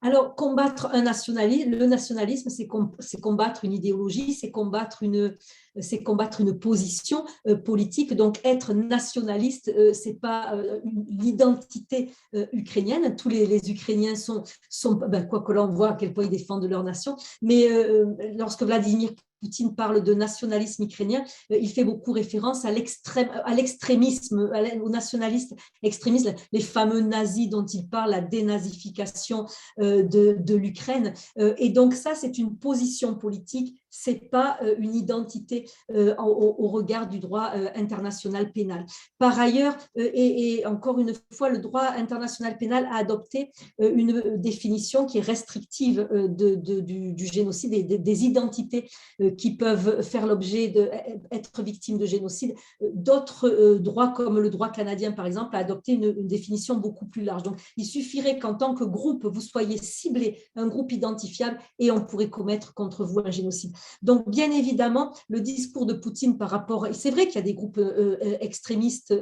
Alors, combattre le nationalisme, c'est combattre une idéologie, c'est combattre une position politique. Donc, être nationaliste, c'est pas l'identité ukrainienne. Tous les Ukrainiens sont quoi que l'on voit à quel point ils défendent leur nation. Mais lorsque Vladimir Poutine parle de nationalisme ukrainien, il fait beaucoup référence à l'extrémisme, aux nationalistes extrémistes, les fameux nazis dont il parle, la dénazification de l'Ukraine. Et donc ça, c'est une position politique, c'est pas une identité au regard du droit international pénal. Par ailleurs, et encore une fois, le droit international pénal a adopté une définition qui est restrictive du génocide et des identités qui peuvent faire l'objet d'être victimes de génocide. D'autres droits, comme le droit canadien, par exemple, a adopté une définition beaucoup plus large. Donc, il suffirait qu'en tant que groupe, vous soyez ciblé, un groupe identifiable, et on pourrait commettre contre vous un génocide. Donc, bien évidemment, le discours de Poutine par rapport... C'est vrai qu'il y a des groupes extrémistes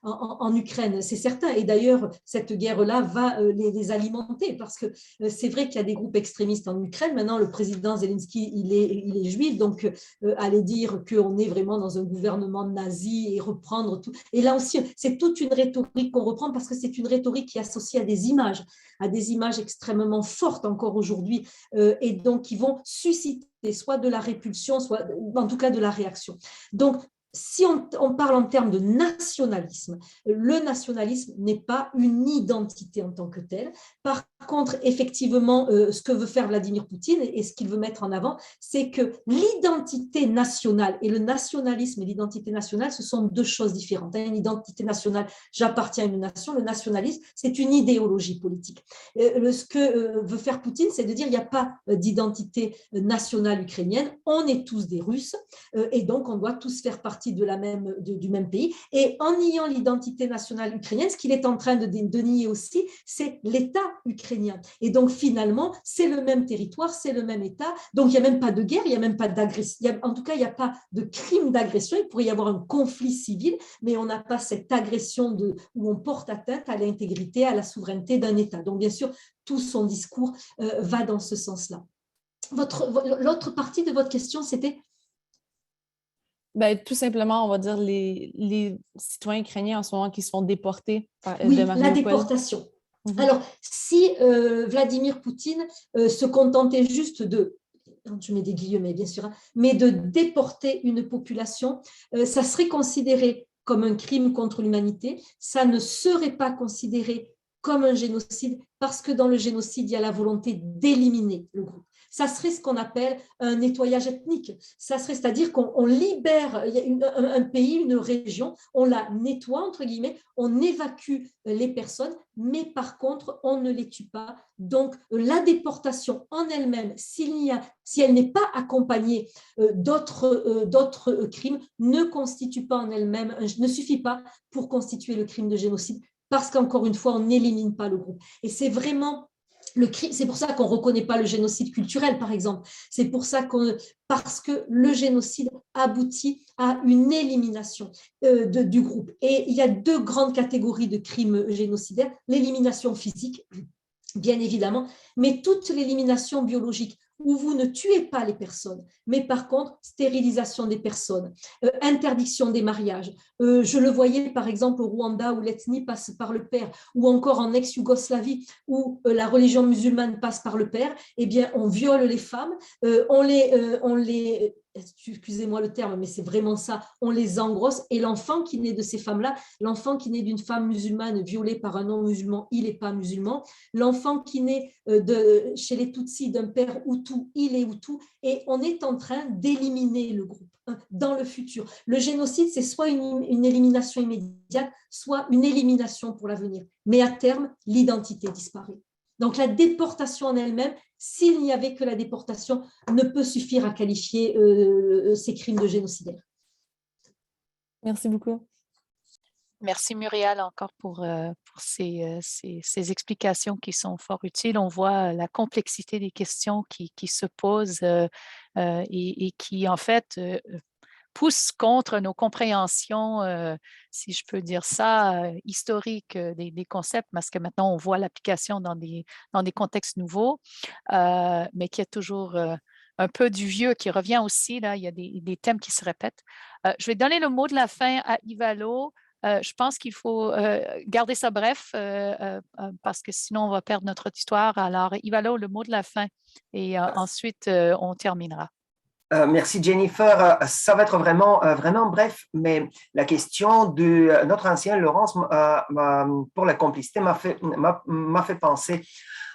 en Ukraine, c'est certain. Et d'ailleurs, cette guerre-là va les alimenter, parce que c'est vrai qu'il y a des groupes extrémistes en Ukraine. Maintenant, le président Zelensky, il est juif, donc aller dire qu'on est vraiment dans un gouvernement nazi et reprendre tout. Et là aussi, c'est toute une rhétorique qu'on reprend, parce que c'est une rhétorique qui est associée à des images extrêmement fortes encore aujourd'hui, et donc qui vont susciter soit de la répulsion, soit en tout cas de la réaction. Donc, si on parle en termes de nationalisme, le nationalisme n'est pas une identité en tant que telle. Par contre, effectivement, ce que veut faire Vladimir Poutine et ce qu'il veut mettre en avant, c'est que l'identité nationale et le nationalisme et l'identité nationale, ce sont deux choses différentes. Une identité nationale, j'appartiens à une nation. Le nationalisme, c'est une idéologie politique. Ce que veut faire Poutine, c'est de dire qu'il n'y a pas d'identité nationale ukrainienne. On est tous des Russes et donc on doit tous faire partie du même pays. Et en niant l'identité nationale ukrainienne, ce qu'il est en train de nier aussi, c'est l'État ukrainien. Et donc finalement, c'est le même territoire, c'est le même État. Donc il n'y a même pas de guerre, il n'y a même pas d'agression. En tout cas, il n'y a pas de crime d'agression. Il pourrait y avoir un conflit civil, mais on n'a pas cette agression où on porte atteinte à l'intégrité, à la souveraineté d'un État. Donc bien sûr, tout son discours va dans ce sens-là. L'autre partie de votre question, c'était ? Tout simplement, on va dire les citoyens ukrainiens en ce moment qui se font déporter oui, de Mariupol. La déportation. Alors, si Vladimir Poutine se contentait juste je mets des guillemets bien sûr, mais de déporter une population, ça serait considéré comme un crime contre l'humanité, ça ne serait pas considéré comme un génocide, parce que dans le génocide, il y a la volonté d'éliminer le groupe. Ça serait ce qu'on appelle un nettoyage ethnique. Ça serait, c'est-à-dire qu'on libère un pays, une région, on la nettoie, entre guillemets, on évacue les personnes, mais par contre, on ne les tue pas. Donc, la déportation en elle-même, si elle n'est pas accompagnée d'autres crimes, ne constitue pas en elle-même, ne suffit pas pour constituer le crime de génocide, parce qu'encore une fois, on n'élimine pas le groupe. Et c'est vraiment c'est pour ça qu'on ne reconnaît pas le génocide culturel, par exemple. C'est pour ça parce que le génocide aboutit à une élimination du groupe. Et il y a deux grandes catégories de crimes génocidaires. L'élimination physique, bien évidemment, mais toute l'élimination biologique, où vous ne tuez pas les personnes, mais par contre, stérilisation des personnes, interdiction des mariages. Je le voyais par exemple au Rwanda, où l'ethnie passe par le père, ou encore en ex-Yougoslavie, où la religion musulmane passe par le père. Eh bien, on viole les femmes, on les excusez-moi le terme, mais c'est vraiment ça, on les engrosse, et l'enfant qui naît de ces femmes-là, l'enfant qui naît d'une femme musulmane violée par un non-musulman, il n'est pas musulman. L'enfant qui naît chez les Tutsis d'un père Hutu, il est Hutu, et on est en train d'éliminer le groupe dans le futur. Le génocide, c'est soit une élimination immédiate, soit une élimination pour l'avenir. Mais à terme, l'identité disparaît. Donc la déportation en elle-même, s'il n'y avait que la déportation, ne peut suffire à qualifier ces crimes de génocidaires. Merci beaucoup. Merci Muriel encore pour ces explications qui sont fort utiles. On voit la complexité des questions qui se posent et qui en fait pousse contre nos compréhensions, si je peux dire ça, historiques des concepts, parce que maintenant, on voit l'application dans des contextes nouveaux, mais qu'il y a toujours un peu du vieux qui revient aussi. Là, il y a des thèmes qui se répètent. Je vais donner le mot de la fin à Ivalo. Je pense qu'il faut garder ça bref parce que sinon, on va perdre notre histoire. Alors, Ivalo, le mot de la fin et ensuite, on terminera. Merci Jennifer. Ça va être vraiment bref, mais la question de notre ancien Laurence pour la complicité m'a fait penser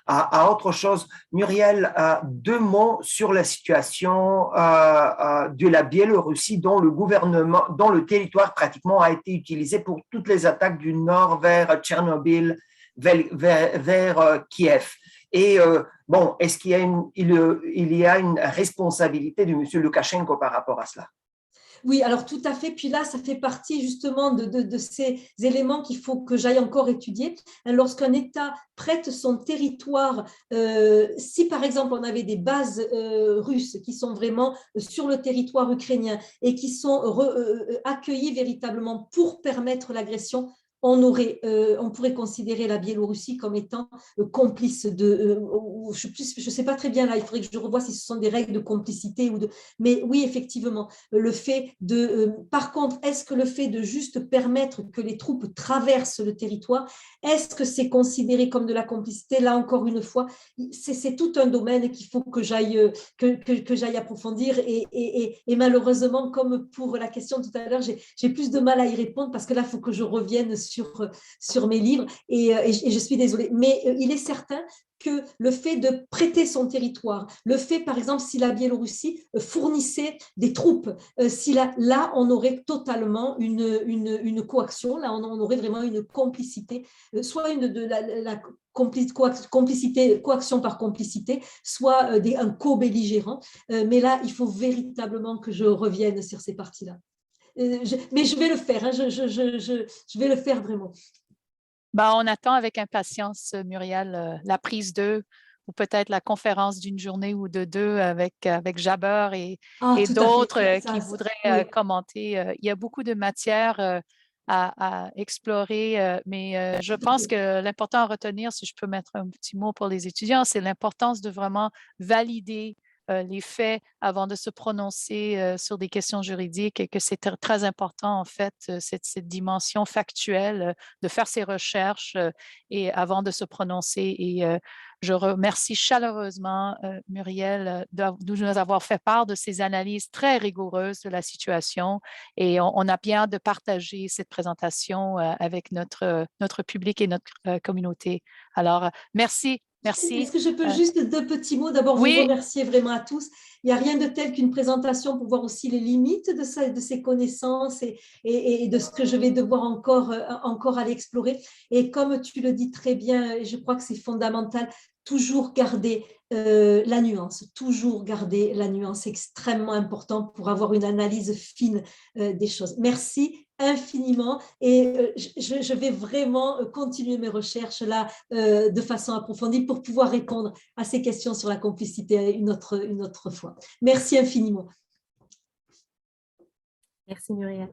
à autre chose. Muriel, 2 mots sur la situation de la Biélorussie dont le territoire pratiquement a été utilisé pour toutes les attaques du nord vers Tchernobyl, vers Kiev. Et bon, est-ce qu'il y a une responsabilité de M. Loukachenko par rapport à cela? Oui, alors tout à fait. Puis là, ça fait partie justement de ces éléments qu'il faut que j'aille encore étudier. Lorsqu'un État prête son territoire, si par exemple on avait des bases russes qui sont vraiment sur le territoire ukrainien et qui sont accueillies véritablement pour permettre l'agression, on pourrait considérer la Biélorussie comme étant complice de… je ne sais pas très bien là, il faudrait que je revoie si ce sont des règles de complicité ou de… Mais oui, effectivement, le fait de… par contre, est-ce que le fait de juste permettre que les troupes traversent le territoire, est-ce que c'est considéré comme de la complicité? Là, encore une fois, c'est tout un domaine qu'il faut que j'aille approfondir et malheureusement, comme pour la question tout à l'heure, j'ai plus de mal à y répondre parce que là, il faut que je revienne sur mes livres et je suis désolée. Mais il est certain que le fait de prêter son territoire, le fait, par exemple, si la Biélorussie fournissait des troupes, là, on aurait totalement une coaction, là, on aurait vraiment une complicité, soit la complicité, coaction par complicité, soit un co-belligérant. Mais là, il faut véritablement que je revienne sur ces parties-là. Mais je vais le faire, hein, je vais le faire vraiment. On attend avec impatience, Muriel, la prise 2 ou peut-être la conférence d'une journée ou de 2 avec Jabber et d'autres qui voudraient commenter. Il y a beaucoup de matière à explorer, mais je pense que l'important à retenir, si je peux mettre un petit mot pour les étudiants, c'est l'importance de vraiment valider les faits avant de se prononcer sur des questions juridiques et que c'est très important, en fait, cette dimension factuelle, de faire ses recherches et avant de se prononcer. Et je remercie chaleureusement Muriel de nous avoir fait part de ces analyses très rigoureuses de la situation et on a bien hâte de partager cette présentation avec notre public et notre communauté. Alors, merci. Merci. Est-ce que je peux juste 2 petits mots? D'abord, vous remercier vraiment à tous. Il n'y a rien de tel qu'une présentation pour voir aussi les limites de ces connaissances et de ce que je vais devoir encore aller explorer. Et comme tu le dis très bien, je crois que c'est fondamental, toujours garder la nuance, extrêmement important pour avoir une analyse fine des choses. Merci infiniment et je vais vraiment continuer mes recherches là de façon approfondie pour pouvoir répondre à ces questions sur la complicité une autre fois. Merci infiniment. Merci Muriel.